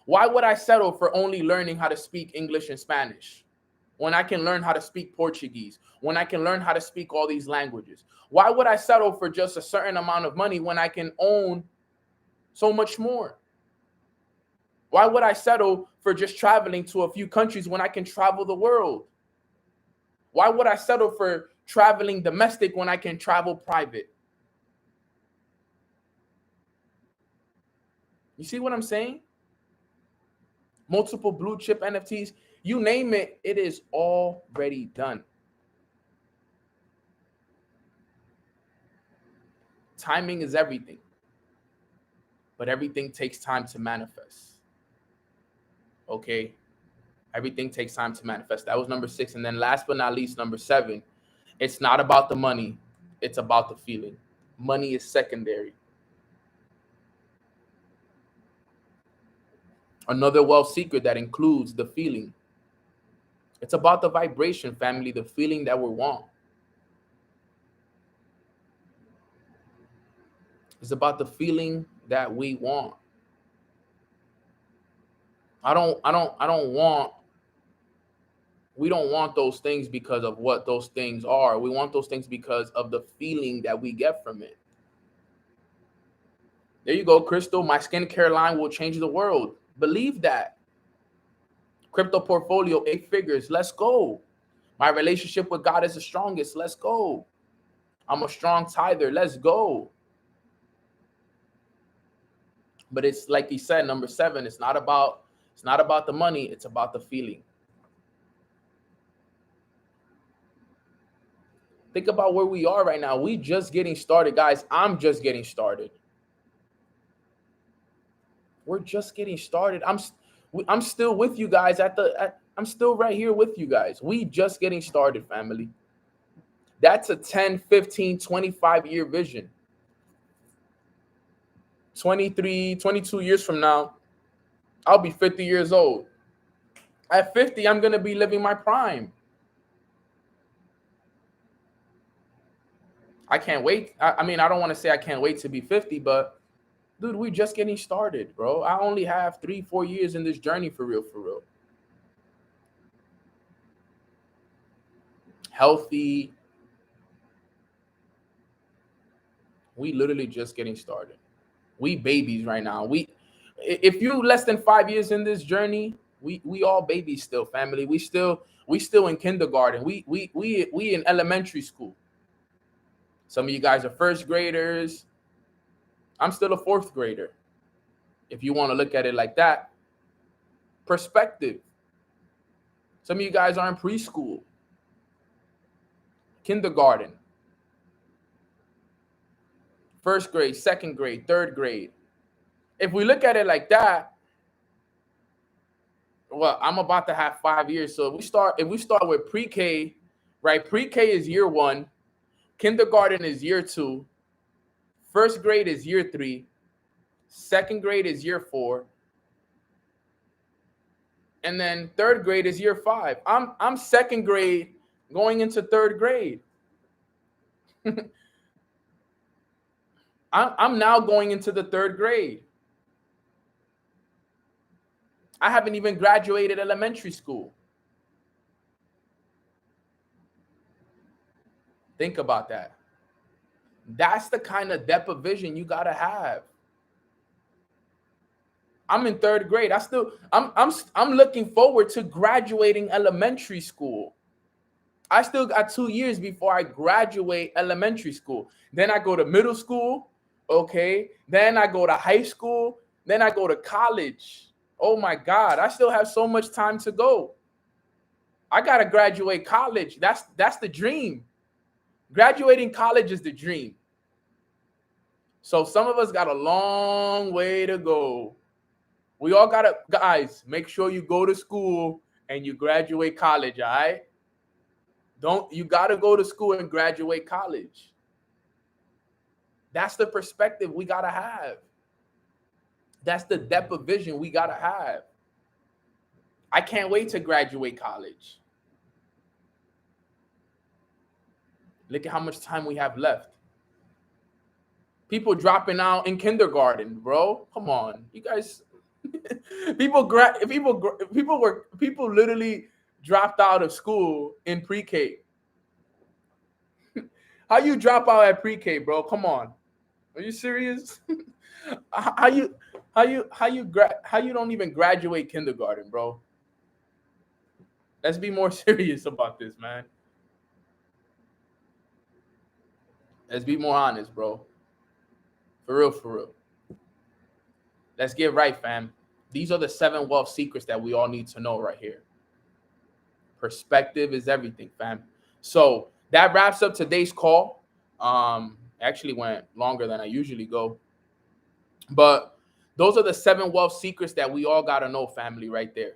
C: Why would I settle for only learning how to speak English and Spanish when I can learn how to speak Portuguese, when I can learn how to speak all these languages? Why would I settle for just a certain amount of money when I can own so much more? Why would I settle for just traveling to a few countries when I can travel the world? Why would I settle for traveling domestic when I can travel private? You see what I'm saying? Multiple blue chip NFTs, you name it, it is already done. Timing is everything, but everything takes time to manifest. Okay? Everything takes time to manifest. That was number 6. And then last but not least, number 7, it's not about the money, it's about the feeling. Money is secondary. Another wealth secret that includes the feeling. It's about the vibration, family, the feeling that we want. It's about the feeling that we want. We don't want those things because of what those things are. We want those things because of the feeling that we get from it. There you go, Crystal. My skincare line will change the world. Believe that. Crypto portfolio, 8 figures. Let's go. My relationship with God is the strongest. Let's go. I'm a strong tither. Let's go. But it's like he said, number 7, it's not about the money, it's about the feeling. Think about where we are right now. We just getting started, guys. I'm just getting started. We're just getting started. I'm still with you guys I'm still right here with you guys. We just getting started, family. That's a 10, 15, 25-year vision. 23, 22 years from now, I'll be 50 years old. At 50, I'm going to be living my prime. I can't wait. I mean, I don't want to say I can't wait to be 50, but dude, we're just getting started, bro. I only have 3-4 years in this journey for real, for real. Healthy. We literally just getting started. We babies right now. If you less than 5 years in this journey, we all babies still, family. We still in kindergarten. We in elementary school. Some of you guys are first graders. I'm still a 4th grader. If you want to look at it like that. Perspective. Some of you guys are in preschool, kindergarten, 1st grade, 2nd grade, 3rd grade. If we look at it like that, well, I'm about to have 5 years. So if we start with pre-K, right? Pre-K is year 1, kindergarten is year 2, 1st grade is year 3, 2nd grade is year 4, and then 3rd grade is year 5. I'm 2nd grade going into 3rd grade. I'm now going into the 3rd grade. I haven't even graduated elementary school. Think about that. That's the kind of depth of vision you gotta have. I'm in 3rd grade. I'm looking forward to graduating elementary school. I still got 2 years before I graduate elementary school. Then I go to middle school. Okay. Then I go to high school. Then I go to college. Oh my God. I still have so much time to go. I got to graduate college. That's the dream. Graduating college is the dream. So some of us got a long way to go. We all got to, guys, make sure you go to school and you graduate college, all right? You got to go to school and graduate college. That's the perspective we got to have. That's the depth of vision we got to have. I can't wait to graduate college. Look at how much time we have left. People dropping out in kindergarten, bro. Come on, you guys. People literally dropped out of school in pre-K. How you drop out at pre-K, bro? Come on, are you serious? How you don't even graduate kindergarten, bro? Let's be more serious about this, man. Let's be more honest, bro. For real, for real. Let's get right, fam. These are the 7 wealth secrets that we all need to know right here. Perspective is everything, fam. So that wraps up today's call. Actually went longer than I usually go. But those are the 7 wealth secrets that we all got to know, family, right there.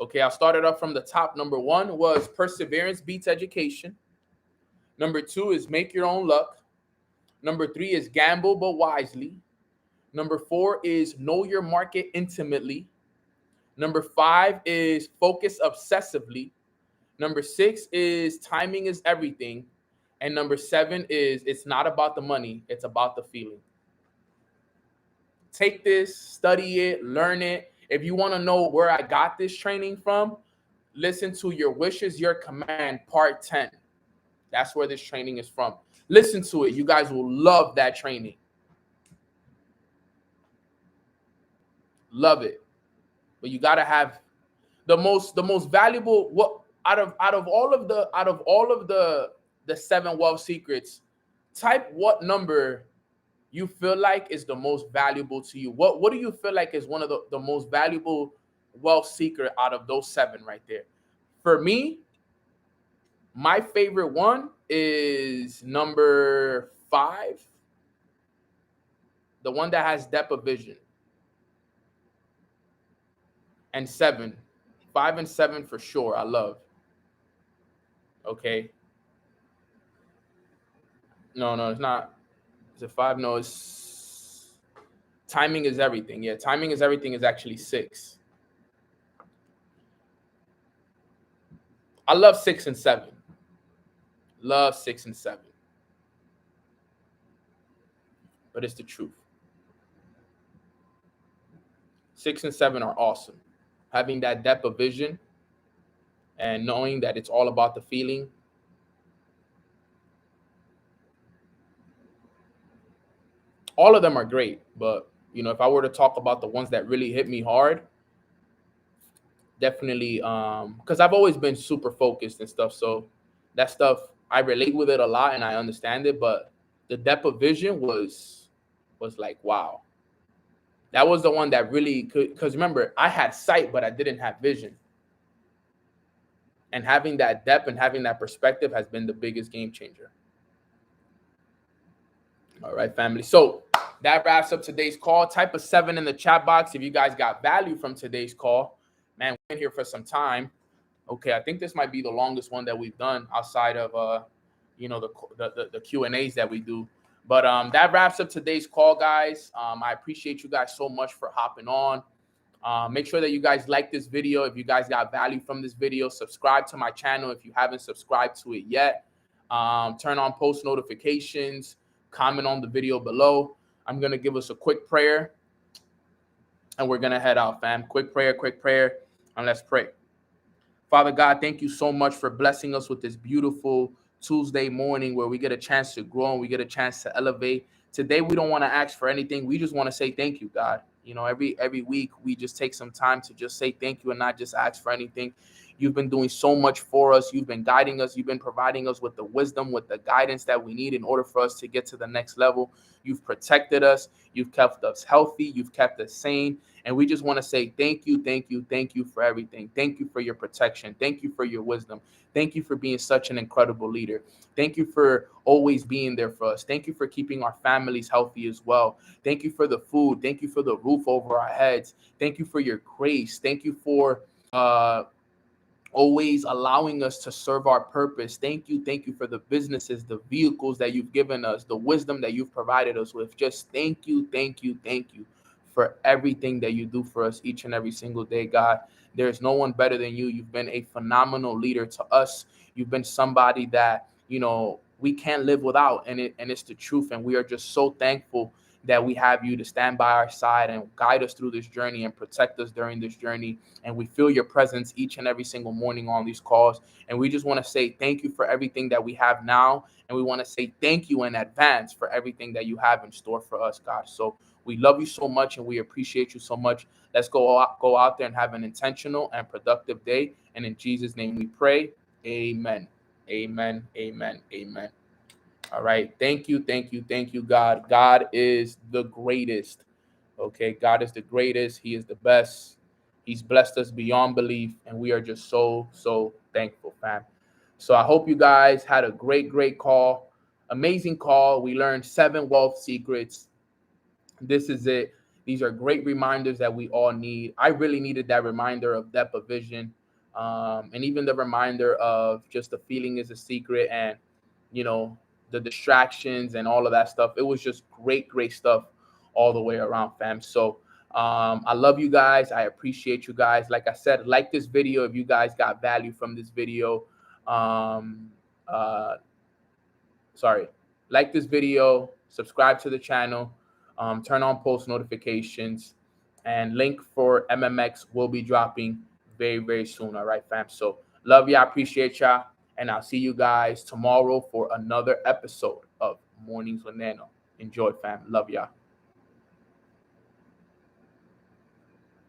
C: Okay, I'll start it up from the top. Number 1 was perseverance beats education. Number 2 is make your own luck. Number 3 is gamble but wisely. Number 4 is know your market intimately. Number 5 is focus obsessively. Number 6 is timing is everything. And number 7 is it's not about the money, it's about the feeling. Take this, study it, learn it. If you want to know where I got this training from, listen to Your Wishes, Your Command, part 10. That's where this training is from. Listen to it. You guys will love that training. Love it. But you got to have the most valuable, what out of all of the 7 wealth secrets, type what number you feel like is the most valuable to you. What do you feel like is one of the most valuable wealth secret out of those 7 right there? For me, my favorite one is number 5, the one that has depth of vision. And 7, 5 and 7 for sure, I love. Okay. No, it's not. Is it 5? No, it's timing is everything. Yeah, timing is everything is actually 6. I love 6 and 7. Love 6 and 7. But it's the truth. 6 and 7 are awesome. Having that depth of vision and knowing that it's all about the feeling. All of them are great, but if I were to talk about the ones that really hit me hard, definitely because I've always been super focused and stuff, so that stuff I relate with it a lot and I understand it, but the depth of vision was like, wow. That was the one that really could, because remember, I had sight, but I didn't have vision. And having that depth and having that perspective has been the biggest game changer. All right, family. So that wraps up today's call. Type a 7 in the chat box if you guys got value from today's call. Man, we've been here for some time. Okay, I think this might be the longest one that we've done outside of the Q&As that we do. But that wraps up today's call, guys. I appreciate you guys so much for hopping on. Make sure that you guys like this video. If you guys got value from this video, subscribe to my channel if you haven't subscribed to it yet. Turn on post notifications. Comment on the video below. I'm going to give us a quick prayer, and we're going to head out, fam. Quick prayer, and let's pray. Father God, thank you so much for blessing us with this beautiful Tuesday morning where we get a chance to grow and we get a chance to elevate. Today, we don't want to ask for anything. We just want to say thank you, God. Every week, we just take some time to just say thank you and not just ask for anything. You've been doing so much for us. You've been guiding us. You've been providing us with the wisdom, with the guidance that we need in order for us to get to the next level. You've protected us. You've kept us healthy. You've kept us sane. And we just want to say thank you for everything. Thank you for your protection. Thank you for your wisdom. Thank you for being such an incredible leader. Thank you for always being there for us. Thank you for keeping our families healthy as well. Thank you for the food. Thank you for the roof over our heads. Thank you for your grace. Thank you for always allowing us to serve our purpose. Thank you for the businesses, the vehicles that you've given us, the wisdom that you've provided us with. Just thank you for everything that you do for us each and every single day, God. There's no one better than you. You've been a phenomenal leader to us. You've been somebody that, we can't live without, and it's the truth. And we are just so thankful that we have you to stand by our side and guide us through this journey and protect us during this journey. And we feel your presence each and every single morning on these calls. And we just want to say thank you for everything that we have now. And we want to say thank you in advance for everything that you have in store for us, God. So we love you so much and we appreciate you so much. Let's go out there and have an intentional and productive day. And in Jesus' name we pray. Amen. Amen. Amen. Amen. All right. Thank you, God. God is the greatest. Okay, God is the greatest. He is the best. He's blessed us beyond belief, and we are just so thankful, fam. So I hope you guys had a great call. Amazing call. We learned 7 wealth secrets. This is it. These are great reminders that we all need. I really needed that reminder of depth of vision, and even the reminder of just the feeling is a secret, and you know the distractions and all of that stuff. It was just great stuff all the way around, fam. So I love you guys. I appreciate you guys. Like I said, like this video if you guys got value from this video. Um, uh, sorry, like this video, subscribe to the channel, turn on post notifications, and link for MMX will be dropping very soon. All right, fam. So love y'all, appreciate y'all, and I'll see you guys tomorrow for another episode of Mornings with Nano. Enjoy, fam. Love y'all.